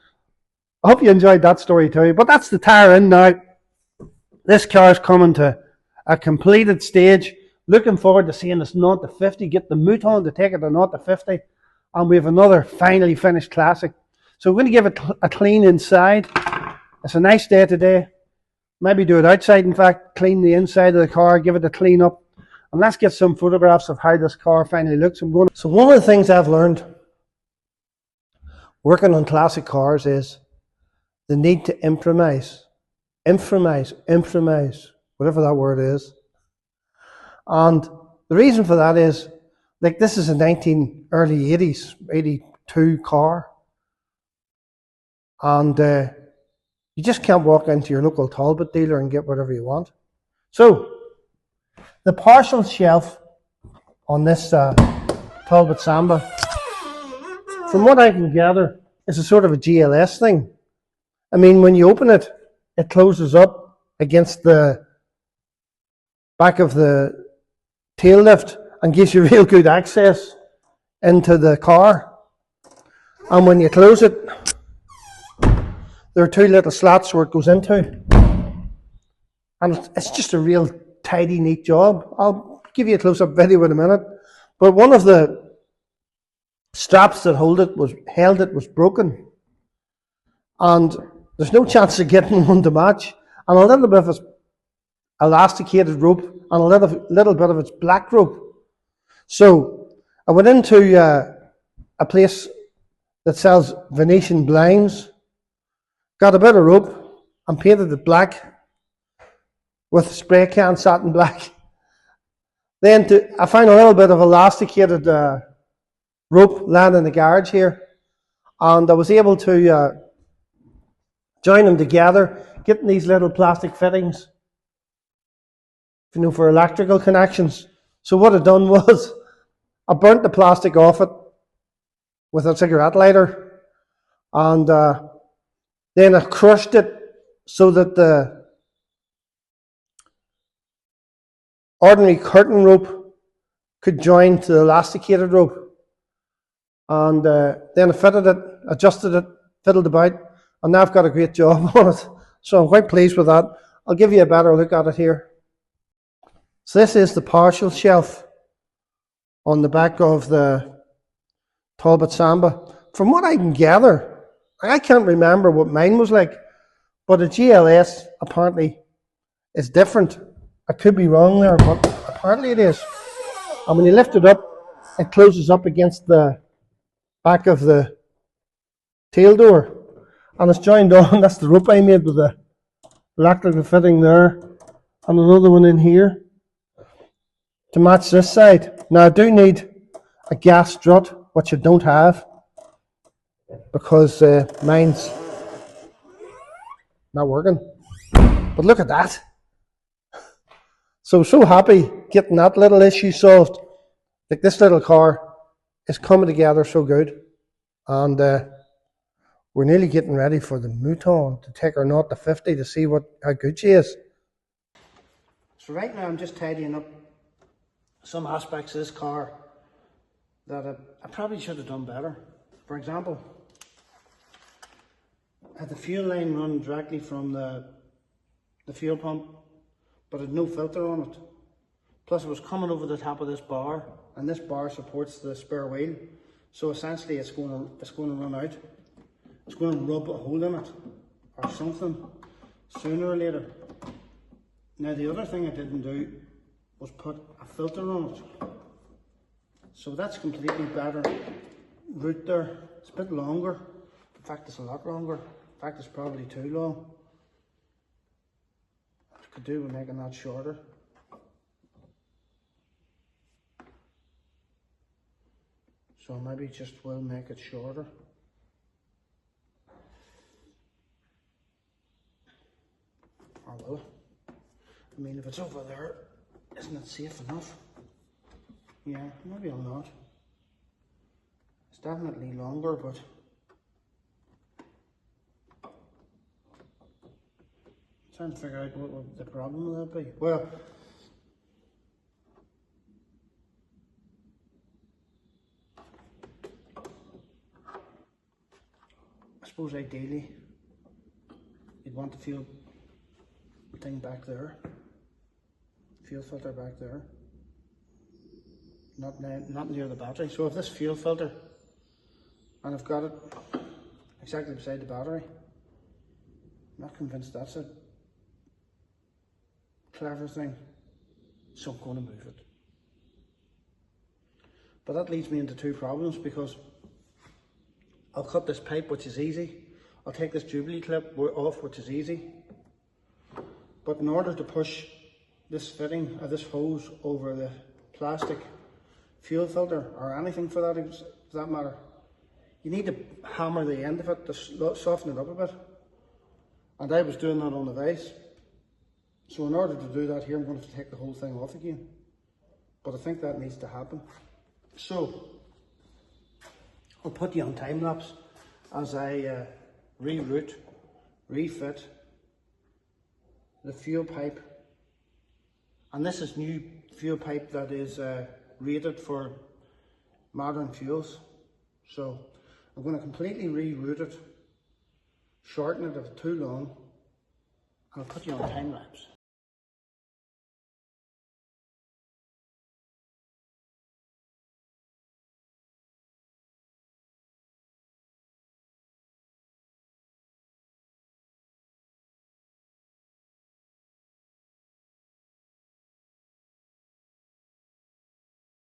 I hope you enjoyed that story too. But that's the tyre in now. This car's coming to a completed stage. Looking forward to seeing this 0 to 50, get the Mouton to take it to 0 to 50, and we have another finally finished classic. So we're going to give it a clean inside. It's a nice day today. Maybe do it outside, in fact, clean the inside of the car, give it a clean up, and let's get some photographs of how this car finally looks. So one of the things I've learned working on classic cars is the need to improvise, whatever that word is. And the reason for that is, like, this is a early 80s, 82 car. And you just can't walk into your local Talbot dealer and get whatever you want. So, the partial shelf on this Talbot Samba, from what I can gather, is a sort of a GLS thing. I mean, when you open it, it closes up against the back of the tail lift and gives you real good access into the car. And when you close it, there are 2 little slats where it goes into. And it's just a real tidy, neat job. I'll give you a close-up video in a minute. But one of the straps that held it was broken. And there's no chance of getting one to match. And a little bit of it's elasticated rope and a little bit of it's black rope. So I went into a place that sells Venetian blinds, got a bit of rope and painted it black with spray can satin black. Then I found a little bit of elasticated rope lying in the garage here, and I was able to join them together, getting these little plastic fittings, you know, for electrical connections. So what I done was I burnt the plastic off it with a cigarette lighter, and then I crushed it so that the ordinary curtain rope could join to the elasticated rope. And then I fitted it, adjusted it, fiddled about, and now I've got a great job on it. So I'm quite pleased with that. I'll give you a better look at it here. So this is the partial shelf on the back of the Talbot Samba. From what I can gather, I can't remember what mine was like, but a GLS apparently is different. I could be wrong there, but apparently it is. And when you lift it up, it closes up against the back of the tail door. And it's joined on, that's the rope I made with the electrical fitting there, and another one in here to match this side. Now I do need a gas strut, which I don't have, because mine's not working. But look at that. So happy getting that little issue solved. Like, this little car is coming together so good, and We're nearly getting ready for the Mouton to take her 0 to 50 to see how good she is. So right now I'm just tidying up some aspects of this car that I probably should have done better. For example, I had the fuel line run directly from the fuel pump, but it had no filter on it. Plus it was coming over the top of this bar, and this bar supports the spare wheel. So essentially it's going to run out. It's going to rub a hole in it or something sooner or later. Now the other thing I didn't do was put a filter on it. So that's completely better route there. It's a bit longer. In fact, it's a lot longer. In fact, it's probably too long. I could do with making that shorter. So maybe just will make it shorter. Or will it? I mean, if it's over there, isn't it safe enough? Yeah, maybe I'll not. It's definitely longer, but I'm trying to figure out what would the problem with that be. Well, I suppose ideally you'd want the fuel thing back there, fuel filter back there, not near the battery. So if this fuel filter, and I've got it exactly beside the battery, I'm not convinced that's a clever thing, so I'm going to move it. But that leads me into two problems, because I'll cut this pipe, which is easy. I'll take this Jubilee clip off, which is easy. But in order to push this fitting, or this hose, over the plastic fuel filter, or anything for that matter, you need to hammer the end of it to soften it up a bit. And I was doing that on the vise. So in order to do that here, I'm going to have to take the whole thing off again. But I think that needs to happen. So I'll put you on time lapse as I reroute, refit the fuel pipe. And this is new fuel pipe that is rated for modern fuels. So I'm going to completely reroute it, shorten it if it's too long, and I'll put you on time lapse.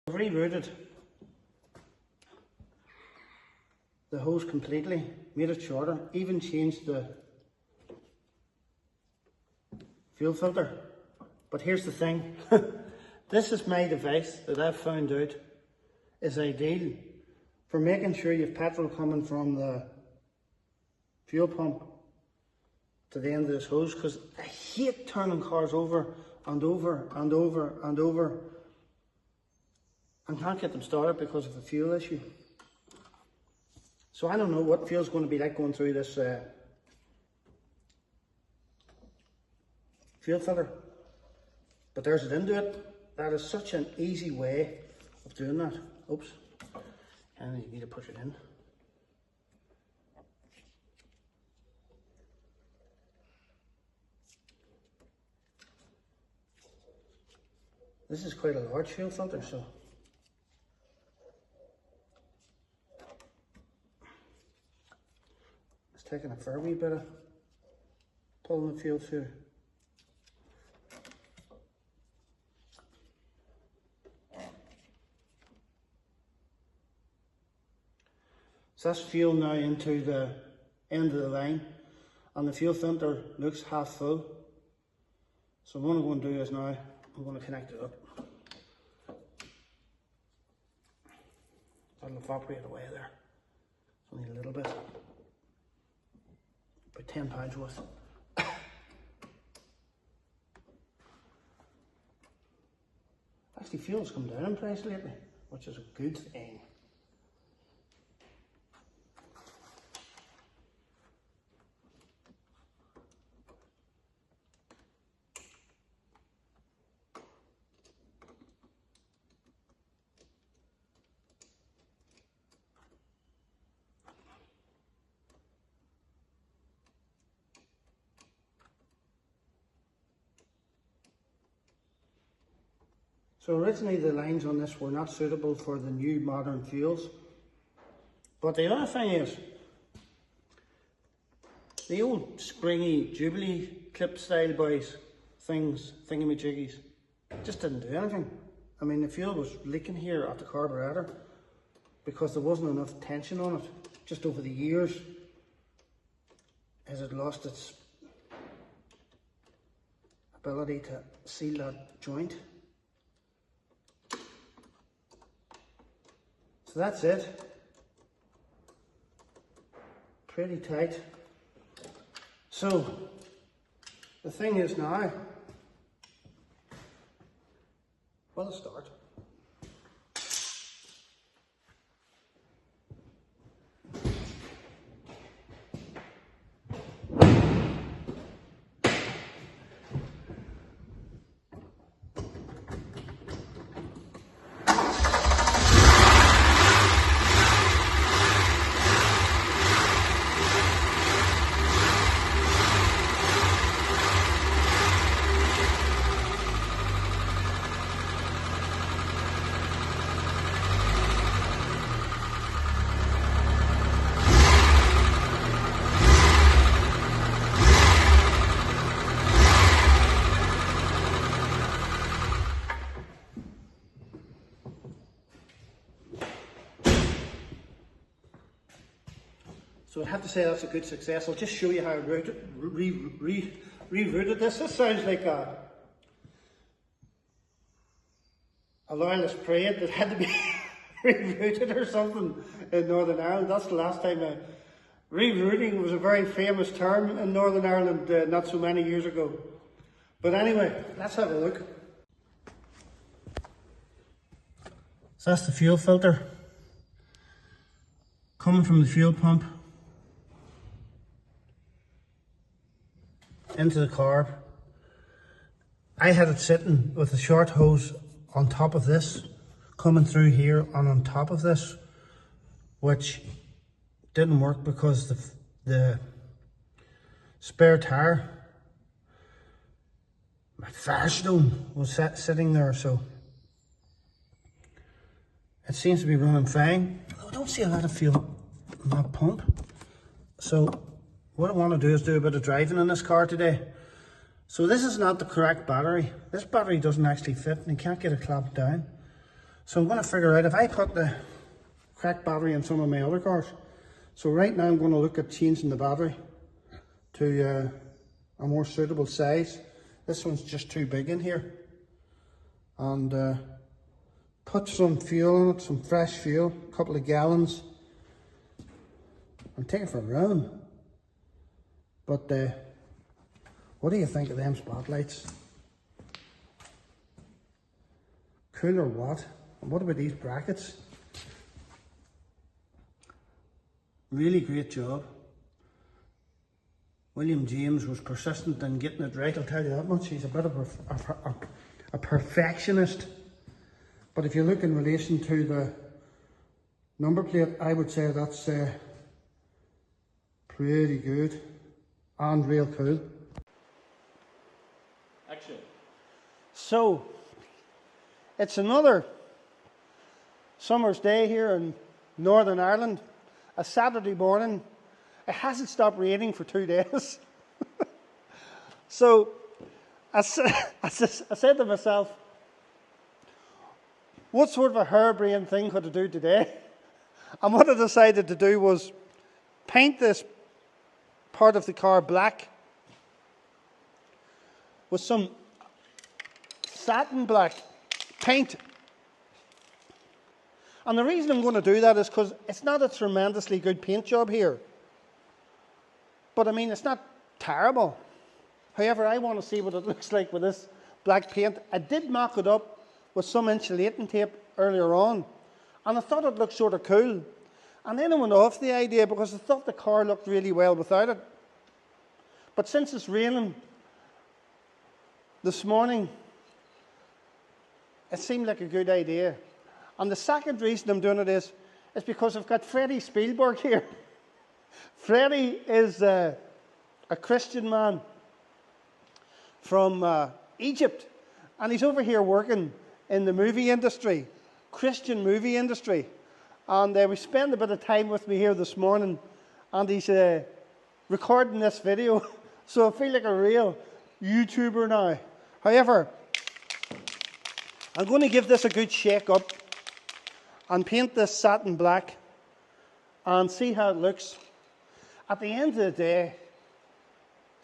I've rerouted the hose completely, made it shorter, even changed the fuel filter. But here's the thing, this is my device that I've found out is ideal for making sure you've petrol coming from the fuel pump to the end of this hose, because I hate turning cars over and over and over and over and can't get them started because of a fuel issue. So I don't know what fuel's going to be like going through this fuel filter, but there's it into it. That is such an easy way of doing that. Oops, and you need to push it in. This is quite a large fuel filter, so it's taking a fair wee bit of pulling the fuel through. So that's fuel now into the end of the line, and the fuel filter looks half full. So what I'm going to do is now I'm going to connect it up. That'll evaporate away there. It's only a little bit. About 10 pounds worth. Actually, fuel's come down in price lately, which is a good thing. So originally the lines on this were not suitable for the new modern fuels. But the other thing is, the old springy Jubilee clip style boys, thingamajiggies, just didn't do anything. I mean, the fuel was leaking here at the carburetor because there wasn't enough tension on it. Just over the years, as it lost its ability to seal that joint. So that's it. Pretty tight. So the thing is now, we'll start. So I have to say that's a good success. I'll just show you how I rerouted this. This sounds like a loyalist parade that had to be rerouted or something in Northern Ireland. That's the last time rerouting was a very famous term in Northern Ireland not so many years ago. But anyway, let's have a look. So that's the fuel filter coming from the fuel pump into the carb. I had it sitting with a short hose on top of this, coming through here and on top of this, which didn't work because the spare tire, my Firestone, was sitting there. So it seems to be running fine. I don't see a lot of fuel in that pump. So what I want to do is do a bit of driving in this car today. So this is not the correct battery. This battery doesn't actually fit and you can't get it clamped down. So I'm going to figure out if I put the correct battery in some of my other cars. So right now I'm going to look at changing the battery to a more suitable size. This one's just too big in here. And put some fuel in it, some fresh fuel, a couple of gallons, and take it for a run. But what do you think of them spotlights? Cool or what? And what about these brackets? Really great job. William James was persistent in getting it right, I'll tell you that much. He's a bit of a perfectionist. But if you look in relation to the number plate, I would say that's pretty good and real cool. Action. So, it's another summer's day here in Northern Ireland, a Saturday morning. It hasn't stopped raining for 2 days. So, I said to myself, what sort of a harebrained thing could I do today? And what I decided to do was paint this part of the car black with some satin black paint. And the reason I'm going to do that is because it's not a tremendously good paint job here. But I mean, it's not terrible. However, I want to see what it looks like with this black paint. I did mock it up with some insulating tape earlier on, and I thought it looked sort of cool. And then I went off the idea because I thought the car looked really well without it. But since it's raining this morning, it seemed like a good idea. And the second reason I'm doing it is because I've got Freddie Spielberg here. Freddie is a Christian man from Egypt, and he's over here working in the movie industry, Christian movie industry. And we spent a bit of time with me here this morning, and he's recording this video. So I feel like a real YouTuber now. However, I'm going to give this a good shake up and paint this satin black and see how it looks. At the end of the day,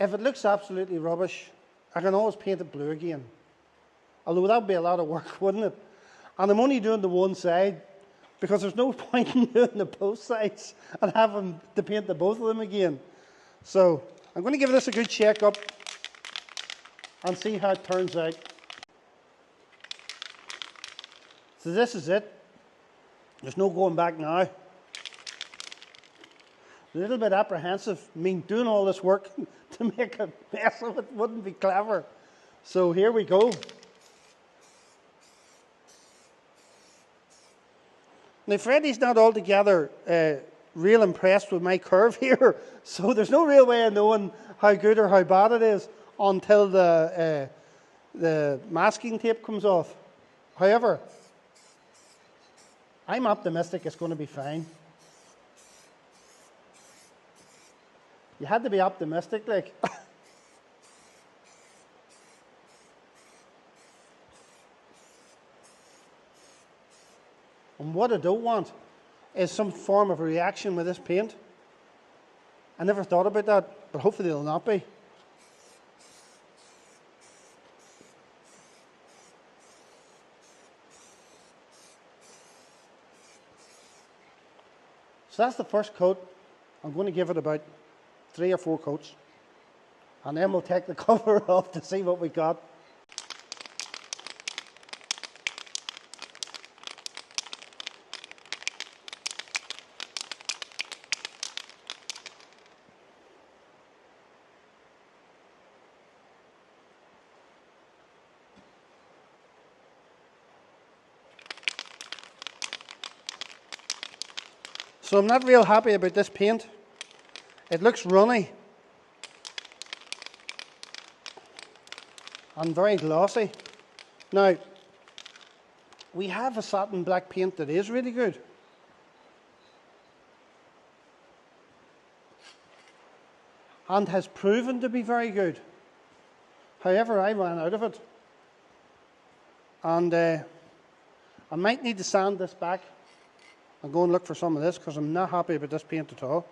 if it looks absolutely rubbish, I can always paint it blue again. Although that would be a lot of work, wouldn't it? And I'm only doing the one side because there's no point in doing the both sides and having to paint the both of them again. So I'm going to give this a good shake up and see how it turns out. So this is it. There's no going back now. A little bit apprehensive. I mean, doing all this work to make a mess of it wouldn't be clever. So here we go. Now, Freddie's not altogether real impressed with my curve here, so there's no real way of knowing how good or how bad it is until the masking tape comes off. However, I'm optimistic it's going to be fine. You had to be optimistic, like. And what I don't want is some form of reaction with this paint. I never thought about that, but hopefully there'll not be. So that's the first coat. I'm going to give it about 3 or 4 coats. And then we'll take the cover off to see what we got. So I'm not real happy about this paint. It looks runny and very glossy. Now, we have a satin black paint that is really good. And has proven to be very good. However, I ran out of it. And I might need to sand this back and go and look for some of this because I'm not happy about this paint at all.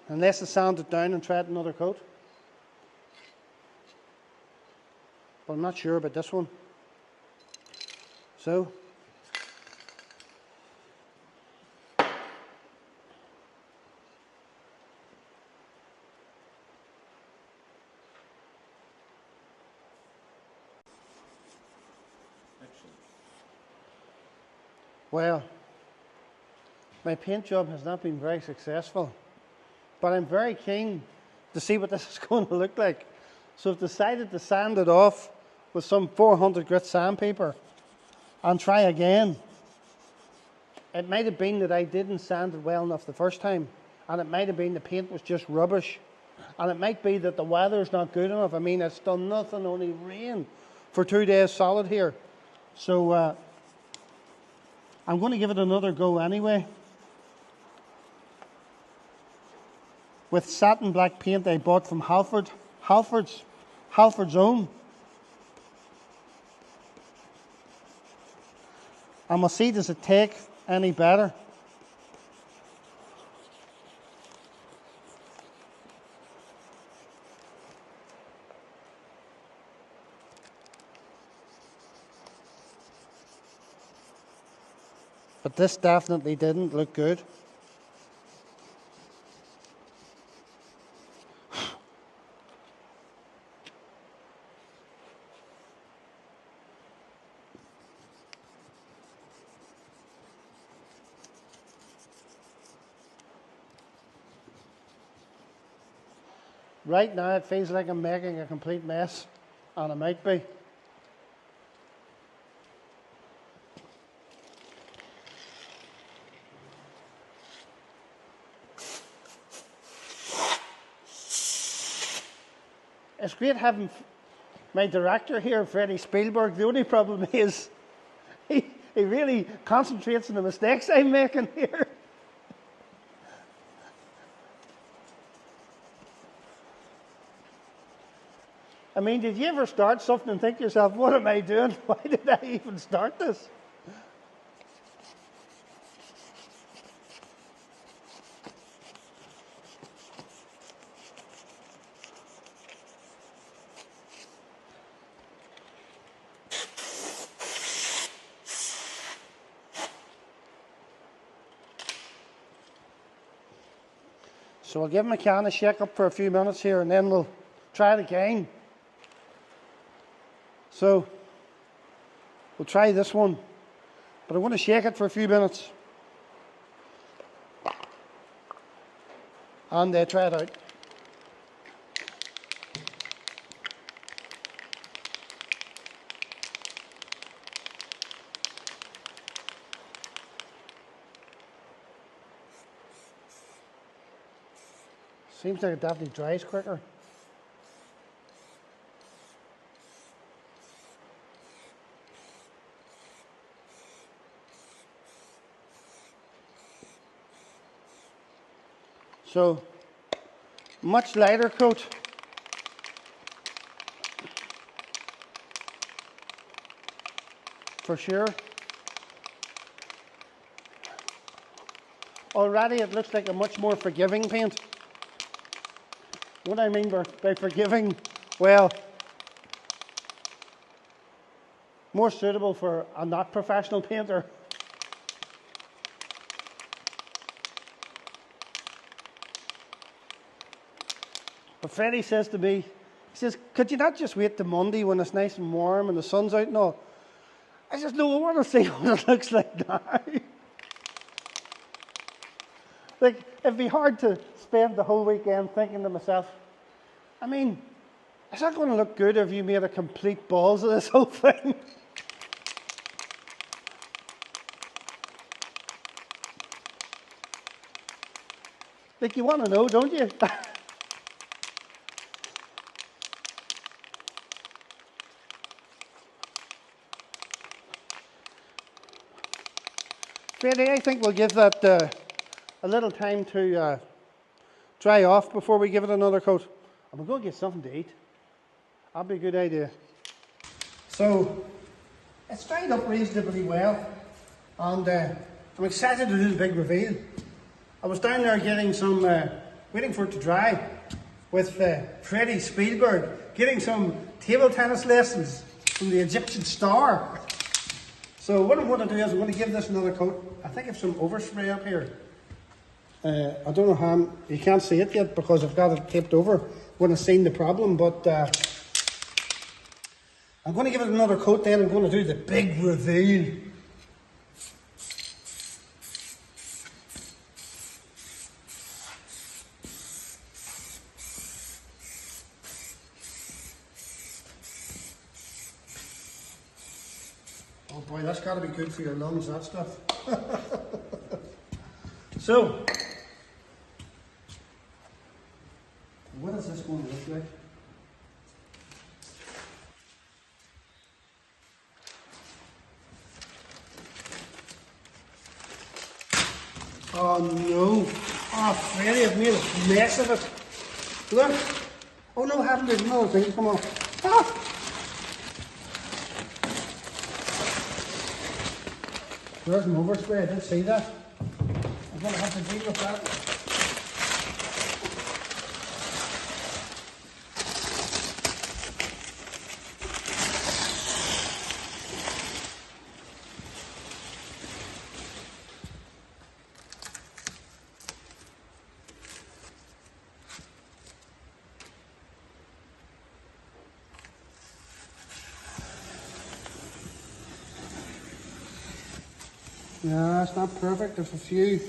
Unless I sand it down and try it another coat. But I'm not sure about this one. So, well, my paint job has not been very successful, but I'm very keen to see what this is going to look like. So I've decided to sand it off with some 400 grit sandpaper and try again. It might have been that I didn't sand it well enough the first time, and it might have been the paint was just rubbish, and it might be that the weather's not good enough. I mean, it's done nothing, only rain for 2 days solid here. So I'm going to give it another go anyway. With satin black paint I bought from Halford's Own. And we'll see, does it take any better? But this definitely didn't look good. Right now it feels like I'm making a complete mess, and I might be. It's great having my director here, Freddie Spielberg, the only problem is he really concentrates on the mistakes I'm making here. I mean, did you ever start something and think to yourself, what am I doing? Why did I even start this? So we'll give my can a shake up for a few minutes here and then we'll try it again. So we'll try this one, but I'm going to shake it for a few minutes and try it out. Seems like it definitely dries quicker. So, much lighter coat. For sure. Already it looks like a much more forgiving paint. What I mean by forgiving, well, more suitable for a not professional painter. But Freddie says to me, he says, could you not just wait till Monday when it's nice and warm and the sun's out and all? I says, no, I want to see what it looks like now. Like, it'd be hard to spend the whole weekend thinking to myself, I mean, is that going to look good if you made a complete balls of this whole thing? Like, you want to know, don't you? Freddie, I think we'll give that a little time to dry off before we give it another coat. And we're going to get something to eat. That'd be a good idea. So, it's dried up reasonably well. And I'm excited to do the big reveal. I was down there getting some, waiting for it to dry, with Freddie Spielberg, getting some table tennis lessons from the Egyptian star. So what I'm going to do is I'm going to give this another coat. I think I have some overspray up here. I don't know how, you can't see it yet because I've got it taped over when I've seen the problem, but I'm going to give it another coat then. I'm going to do the big reveal. Oh boy, that's got to be good for your lungs, that stuff. So, what is this going to look like? Oh no! Oh, Freddie, I've made a mess of it. Look! Oh no, I haven't. There's another thing. Come on. Ah! There's an overspray. I didn't see that. I'm going to have to deal with that. No, it's not perfect. There's a few.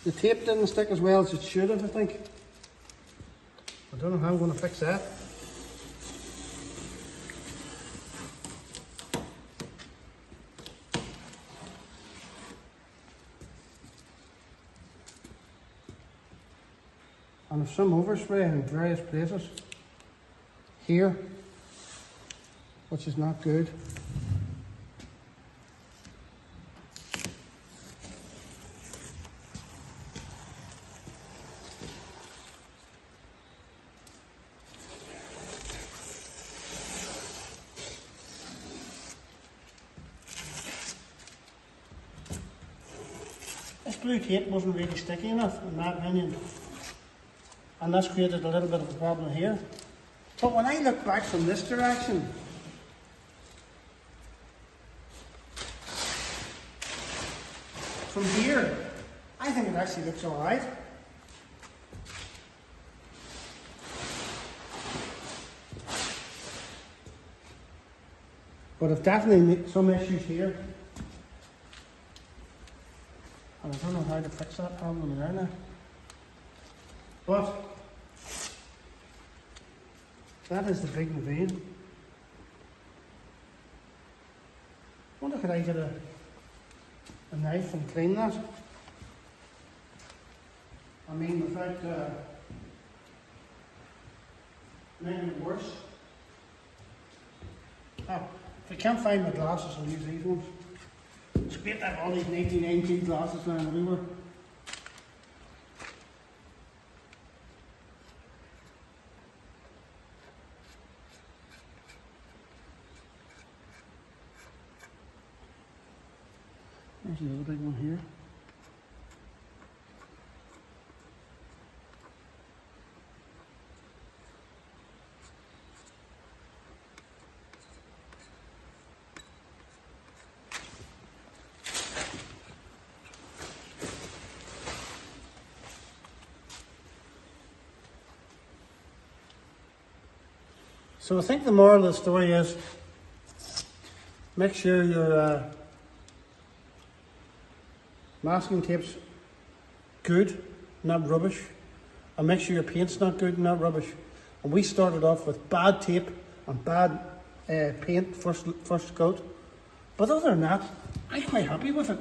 The tape didn't stick as well as it should have, I think. I don't know how I'm going to fix that. And there's some overspray in various places. here, which is not good. This blue tape wasn't really sticky enough, in my opinion, and that's created a little bit of a problem here. But when I look back from this direction, from here, I think it actually looks alright. But there's definitely some issues here. And I don't know how to fix that problem there now. But that is the big reveal. Wonder could I get a knife and clean that? I mean, without making it worse. Oh, if I can't find my glasses, I'll use these ones. It's great to have all these 1919 glasses lying everywhere. There's another big one here. So I think the moral of the story is, make sure your masking tape's good, not rubbish, and make sure your paint's not good, not rubbish. And we started off with bad tape and bad paint first coat, but other than that, I'm quite happy with it.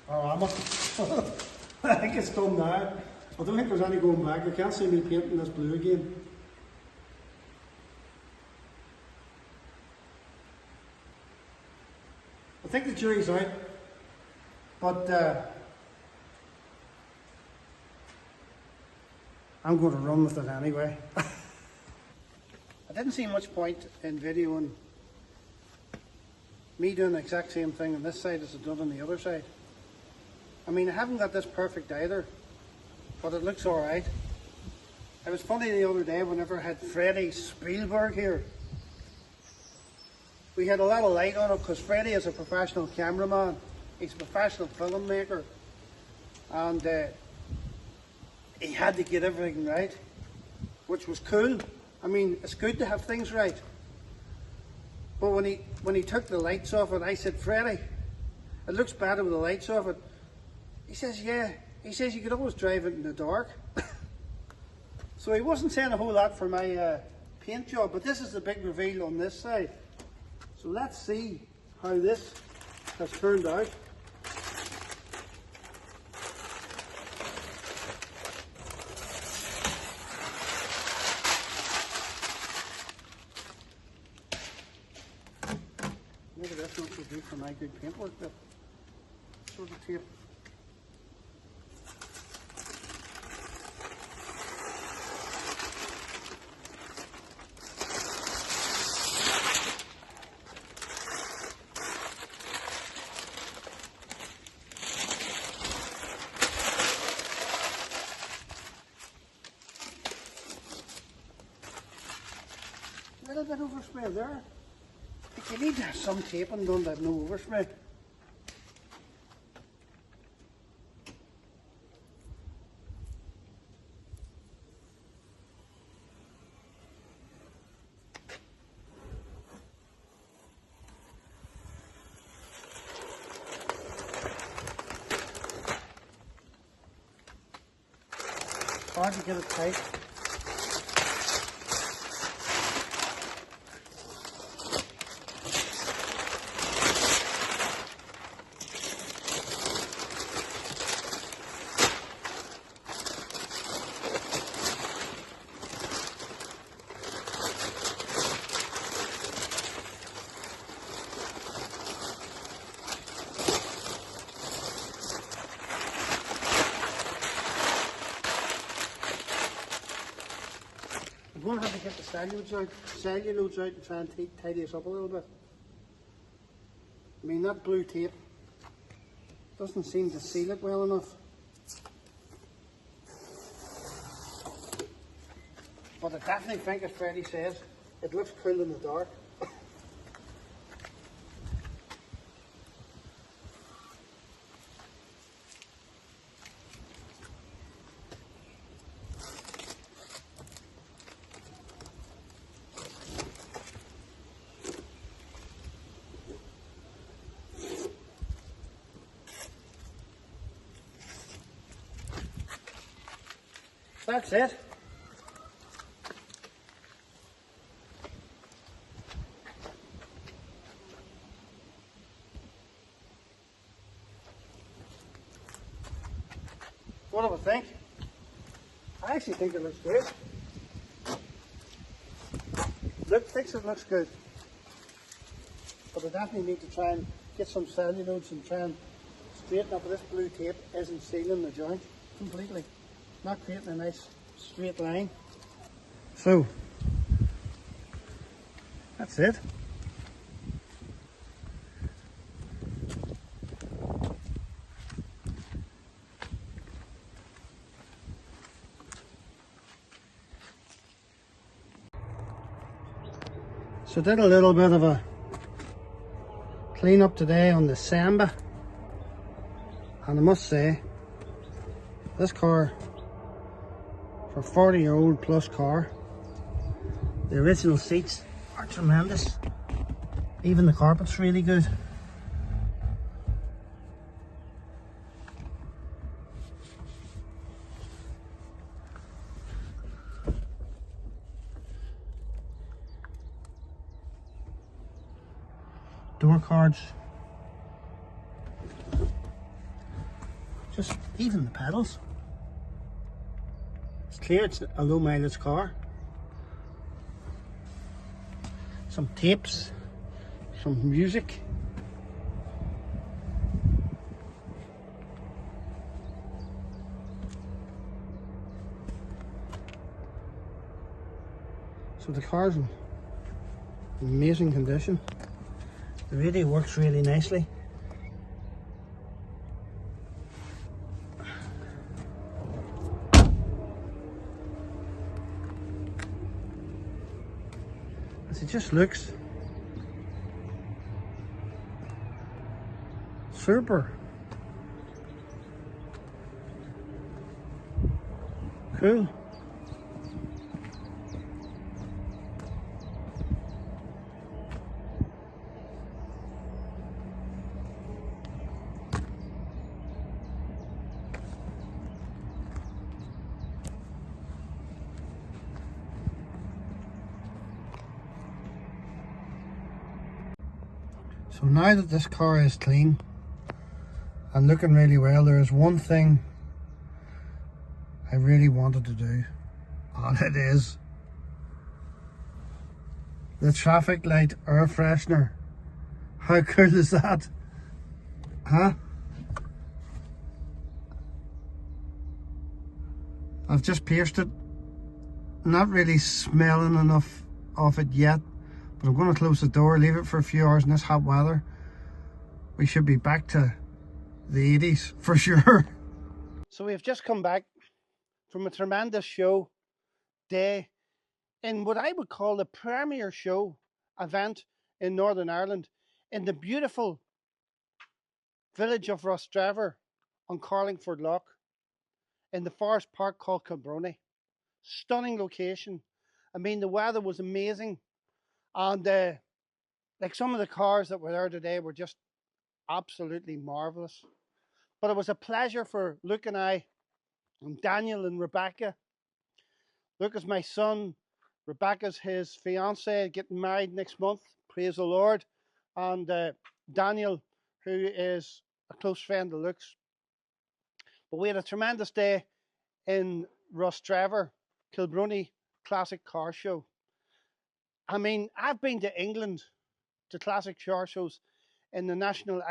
Oh, am I? I think it's done now. I don't think there's any going back. I can't see me painting this blue again. I think the jury's out, but I'm going to run with it anyway. I didn't see much point in videoing me doing the exact same thing on this side as I've done on the other side. I mean, I haven't got this perfect either, but it looks alright. It was funny the other day whenever I had Freddie Spielberg here. We had a lot of light on it because Freddie is a professional cameraman. He's a professional filmmaker. And he had to get everything right, which was cool. I mean, it's good to have things right. But when he took the lights off it, I said, Freddie, it looks better with the lights off it. He says, yeah. He says, you could always drive it in the dark. So he wasn't saying a whole lot for my paint job, but this is the big reveal on this side. So let's see how this has turned out. Maybe that's not so good for my good paintwork, that sort of tape. A little bit overspray there. But you need to have some taping done to have no overspray. Hard to get it tight. I'm going to have to get the cellulose out and try and tidy us up a little bit. I mean, that blue tape doesn't seem to seal it well enough. But I definitely think, as Freddie says, it looks cool in the dark. That's it. What do I think? I actually think it looks good. Thinks it looks good. But I definitely need to try and get some cellulose and try and straighten up. This blue tape isn't sealing the joint completely. Not creating a nice straight line. So, that's it. So did a little bit of a clean up today on the Samba, and I must say, this car, for a 40-year-old plus car, the original seats are tremendous. Even the carpet's really good. Door cards, just even the pedals. It's clear it's a low mileage car. Some tapes, some music. So the car's in amazing condition. The radio works really nicely. As it just looks super cool. So now that this car is clean and looking really well, there is one thing I really wanted to do, and it is the traffic light air freshener. How cool is that? Huh? I've just pierced it. Not really smelling enough of it yet, but I'm going to close the door, leave it for a few hours in this hot weather. We should be back to the 80s for sure. So we've just come back from a tremendous show day in what I would call the premier show event in Northern Ireland, in the beautiful village of Rostraver on Carlingford Lough, in the forest park called Kilbrony. Stunning location. I mean, the weather was amazing, and like some of the cars that were there today were just absolutely marvelous. But it was a pleasure for Luke and I, and Daniel and Rebecca. Luke is my son, Rebecca's his fiance, getting married next month, praise the Lord. And Daniel, who is a close friend of Luke's. But we had a tremendous day in Rostraver, Kilbrony Classic Car Show. I mean, I've been to England to classic car shows in the National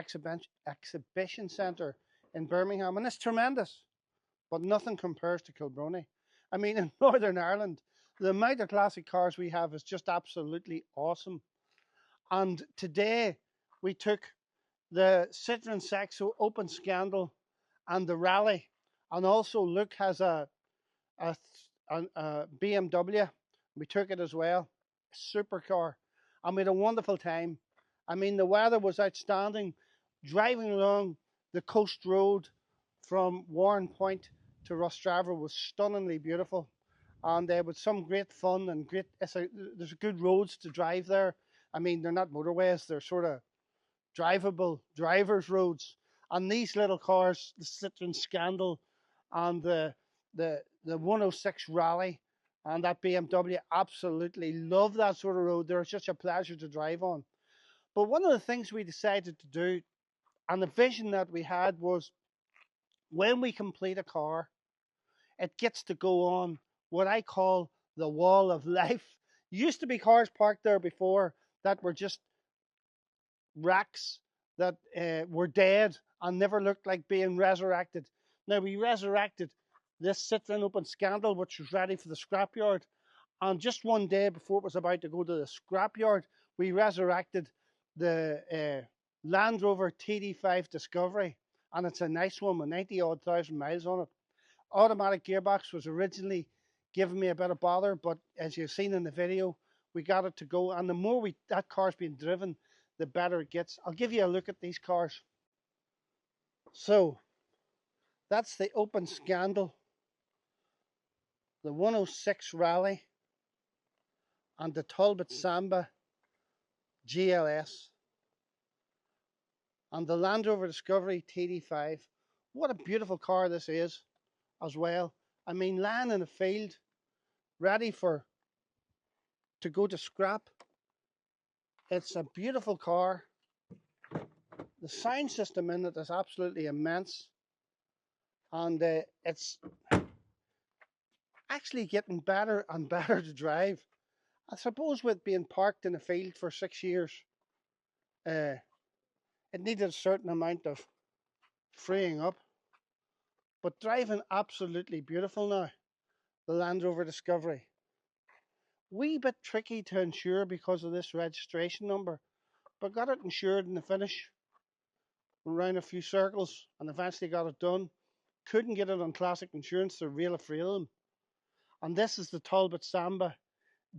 Exhibition Centre in Birmingham, and it's tremendous, but nothing compares to Kilbrony. I mean, in Northern Ireland, The amount of classic cars we have is just absolutely awesome. And today we took the Citroen Saxo Open Scandal and the Rally, and also Luke has a, a BMW. We took it as well, supercar, and we had a wonderful time. I mean, the weather was outstanding. Driving along the coast road from Warren Point to Rostrava was stunningly beautiful, and with some great fun and great. There's good roads to drive there. I mean, they're not motorways; they're sort of drivable drivers' roads. And these little cars, the Citroen Scandal and the 106 Rally and that BMW, absolutely love that sort of road. They're such a pleasure to drive on. But one of the things we decided to do, and the vision that we had, was when we complete a car, it gets to go on what I call the wall of life. Used to be cars parked there before that were just wrecks that were dead and never looked like being resurrected. Now, we resurrected this Citroen Open Scandal, which was ready for the scrapyard. And just one day before it was about to go to the scrapyard, we resurrected the Land Rover TD5 Discovery. And it's a nice one with 90-odd thousand miles on it. Automatic gearbox was originally giving me a bit of bother, but as you've seen in the video, we got it to go. And the more that car's been driven, the better it gets. I'll give you a look at these cars. So, that's the Open Scandal, the 106 Rally, and the Talbot Samba GLS, and the Land Rover Discovery TD5. What a beautiful car this is as well. I mean, lying in a field, ready to go to scrap. It's a beautiful car. The sound system in it is absolutely immense, and it's actually getting better and better to drive. I suppose with being parked in a field for 6 years, it needed a certain amount of freeing up, but driving absolutely beautiful now. The Land Rover Discovery. Wee bit tricky to insure because of this registration number, but got it insured in the finish. Around a few circles and eventually got it done. Couldn't get it on classic insurance, they're real afraid of them. And this is the Talbot Samba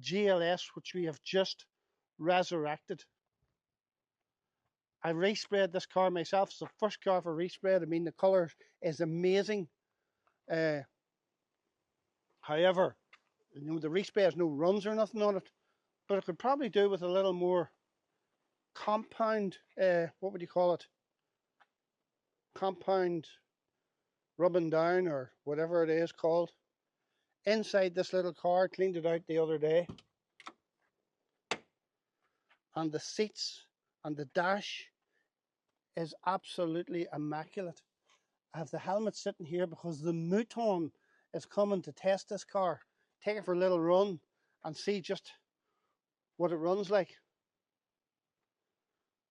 GLS, which we have just resurrected. I resprayed this car myself. It's the first car for resprayed. I mean, the colour is amazing. However, you know, the respray has no runs or nothing on it, but it could probably do with a little more compound, what would you call it? Compound rubbing down or whatever it is called. Inside this little car, cleaned it out the other day. And the seats and the dash is absolutely immaculate. I have the helmet sitting here because the Mouton is coming to test this car. Take it for a little run and see just what it runs like.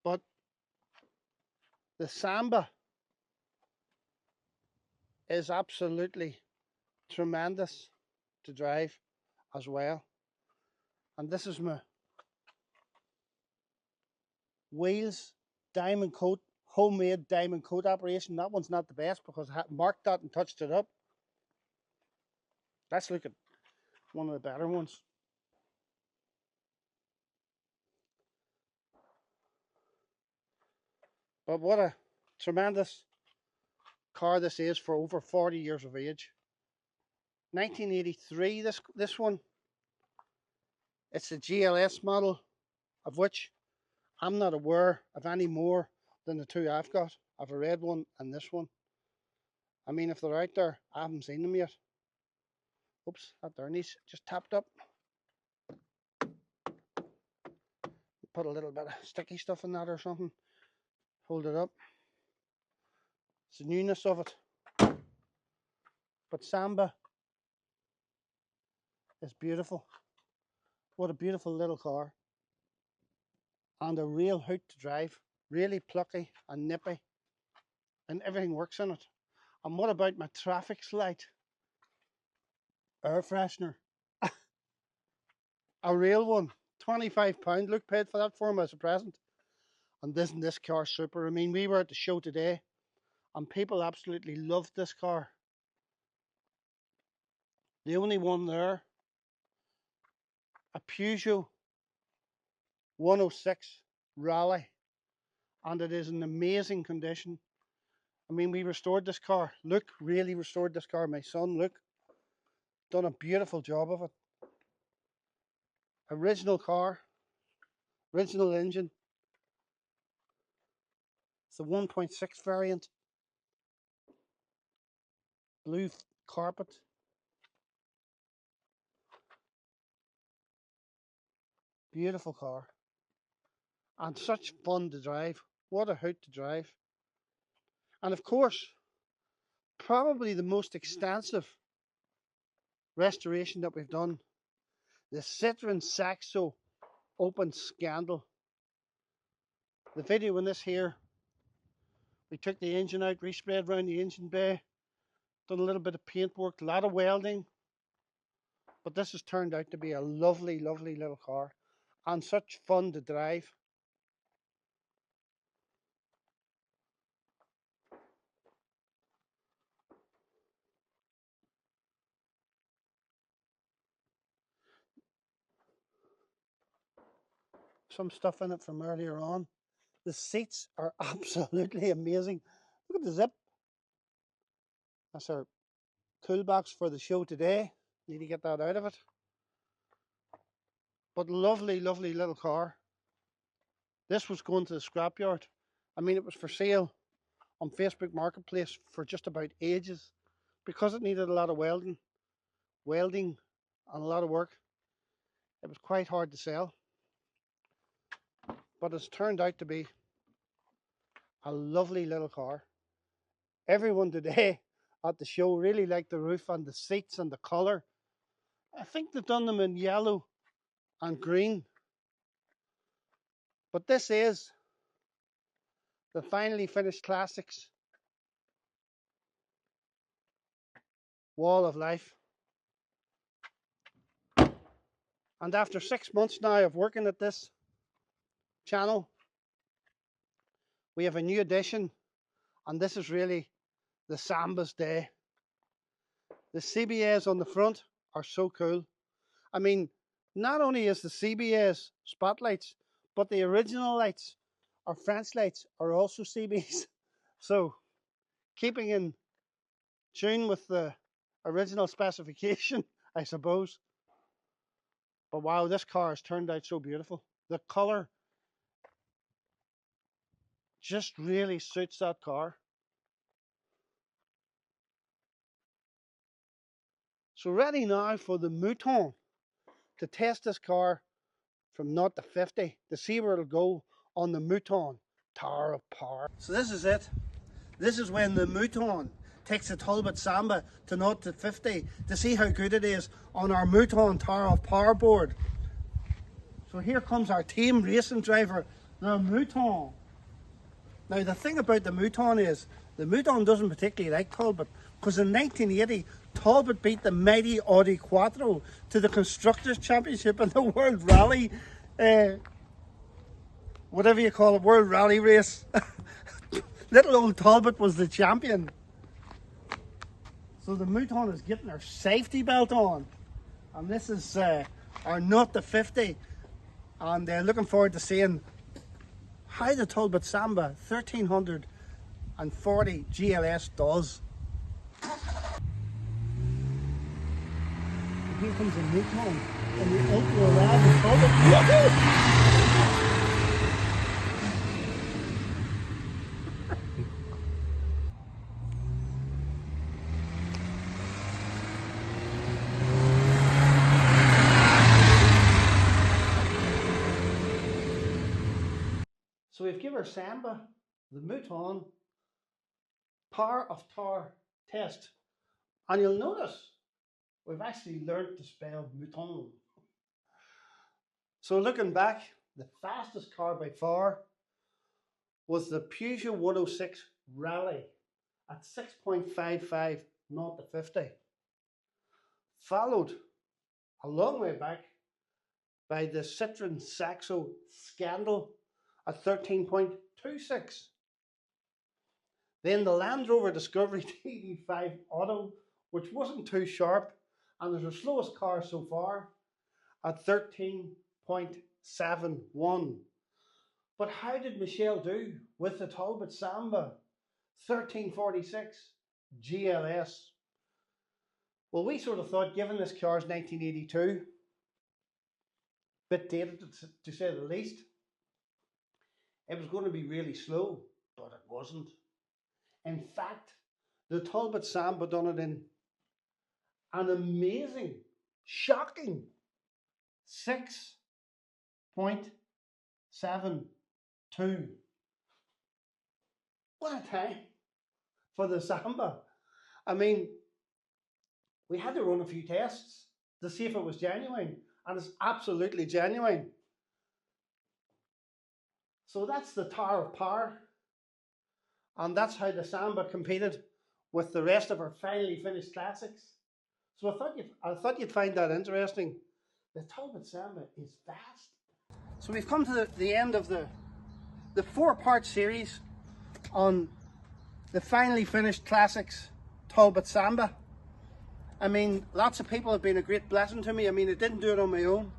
But the Samba is absolutely tremendous to drive as well. And this is my wheels, diamond coat, homemade diamond coat operation. That one's not the best because I marked that and touched it up. Let's look at one of the better ones. But what a tremendous car this is for over 40 years of age. 1983, this one. It's a GLS model, of which I'm not aware of any more than the two I've got. I've a red one and this one. I mean, if they're out there, I haven't seen them yet. Oops, that there needs just tapped up. Put a little bit of sticky stuff in that or something. Hold it up. It's the newness of it. But Samba is beautiful. What a beautiful little car. And a real hoot to drive. Really plucky and nippy. And everything works in it. And what about my traffic light? Air freshener. A real one. £25. Luke paid for that for him as a present. And isn't this car super? I mean, we were at the show today and people absolutely loved this car. The only one there, a Peugeot 106 Rally, and it is in amazing condition. I mean, we restored this car. Luke really restored this car. My son, Luke, done a beautiful job of it. Original car, original engine. It's a 1.6 variant. Blue carpet. Beautiful car. And such fun to drive. What a hoot to drive. And of course, probably the most extensive restoration that we've done, the Citroen Saxo Open Scandal. The video in this here, we took the engine out, resprayed around the engine bay, done a little bit of paint work, a lot of welding, but this has turned out to be a lovely, lovely little car and such fun to drive. Some stuff in it from earlier on. The seats are absolutely amazing. Look at the zip. That's our toolbox for the show today. Need to get that out of it. But lovely, lovely little car. This was going to the scrapyard. I mean, it was for sale on Facebook Marketplace for just about ages because it needed a lot of welding and a lot of work. It was quite hard to sell. But it's turned out to be a lovely little car. Everyone today at the show really liked the roof and the seats and the colour. I think they've done them in yellow and green. But this is the finally finished classics wall of life. And after 6 months now of working at this channel, we have a new addition, and this is really the Samba's day. The CBAs on the front are so cool. I mean, not only is the CBAs spotlights, but the original lights, our French lights, are also CBs. So, keeping in tune with the original specification, I suppose. But wow, this car has turned out so beautiful. The colour just really suits that car. So ready now for the Mouton to test this car from 0 to 50 to see where it'll go on the Mouton Tower of Power. So this is it. This is when the Mouton takes the Talbot Samba to 0 to 50 to see how good it is on our Mouton Tower of Power board. So here comes our team racing driver, the Mouton. Now the thing about the Mouton is, the Mouton doesn't particularly like Talbot, because in 1980, Talbot beat the mighty Audi Quattro to the Constructors' Championship in the World Rally, whatever you call it, World Rally race. Little old Talbot was the champion. So the Mouton is getting her safety belt on. And this is our 0 to 50. And looking forward to seeing how the Talbot Samba 1340 GLS does. Here comes the Mouton and the ultra rad Talbot. So we've given our Samba, the Mouton, Power of Tower test. And you'll notice we've actually learned to spell Mouton. So looking back, the fastest car by far was the Peugeot 106 Rally at 6.55 0 to 50. Followed a long way back by the Citroen Saxo Scandal at 13.26. Then the Land Rover Discovery TD5 Auto, which wasn't too sharp and is our slowest car so far, at 13.71. But how did Michelle do with the Talbot Samba 1346 GLS? Well, we sort of thought, given this car's 1982, bit dated to say the least, it was going to be really slow, but it wasn't. In fact, the Talbot Samba done it in an amazing, shocking 6.72. What a time for the Samba. I mean, we had to run a few tests to see if it was genuine, and it's absolutely genuine. So that's the Tower of Power, and that's how the Samba competed with the rest of our finally finished classics. So I thought you'd find that interesting. The Talbot Samba is fast. So we've come to the end of the 4-part series on the finally finished classics Talbot Samba. I mean, lots of people have been a great blessing to me. I mean, I didn't do it on my own.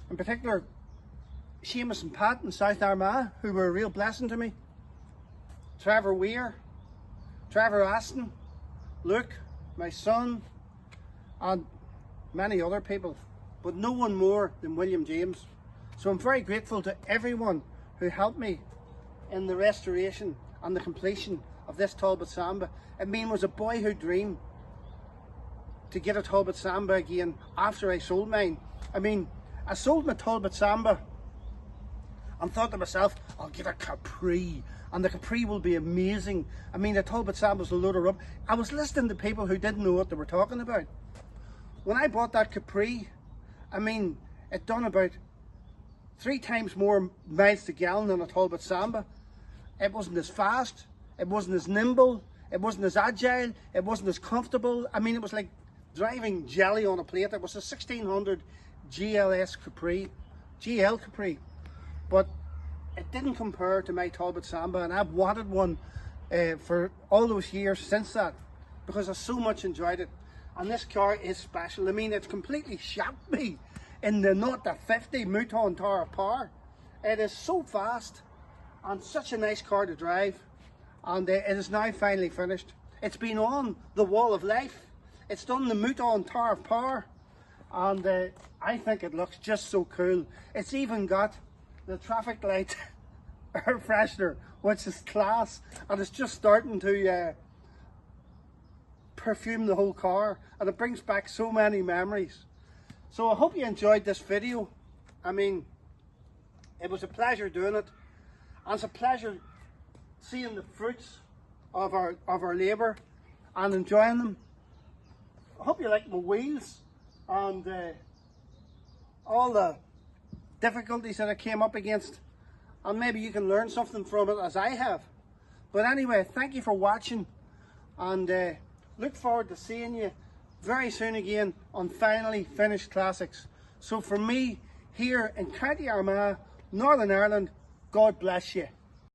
In particular, Seamus and Pat in South Armagh, who were a real blessing to me. Trevor Weir, Trevor Aston, Luke, my son, and many other people, but no one more than William James. So I'm very grateful to everyone who helped me in the restoration and the completion of this Talbot Samba. I mean, it was a boyhood dream to get a Talbot Samba again after I sold mine. I mean, I sold my Talbot Samba and thought to myself, I'll get a Capri, and the Capri will be amazing. I mean, the Talbot Samba's a load of rubbish. I was listening to people who didn't know what they were talking about. When I bought that Capri, I mean, it done about 3 times more miles to gallon than a Talbot Samba. It wasn't as fast, it wasn't as nimble, it wasn't as agile, it wasn't as comfortable. I mean, it was like driving jelly on a plate. It was a 1600 GLS Capri, GL Capri, but it didn't compare to my Talbot Samba, and I've wanted one for all those years since that, because I so much enjoyed it. And this car is special. I mean, it's completely shocked me in the 0 to 50 Mouton Tower of Power. It is so fast and such a nice car to drive, and it is now finally finished. It's been on the Wall of Life. It's done the Mouton Tower of Power, and I think it looks just so cool. It's even got the traffic light air freshener, which is class, and it's just starting to perfume the whole car, and it brings back so many memories. So I hope you enjoyed this video. I mean, it was a pleasure doing it, and it's a pleasure seeing the fruits of our labour and enjoying them. I hope you like my wheels and all the difficulties that I came up against, and maybe you can learn something from it as I have. But anyway, thank you for watching, and look forward to seeing you very soon again on Finally Finished Classics. So for me, here in County Armagh, Northern Ireland, God bless you.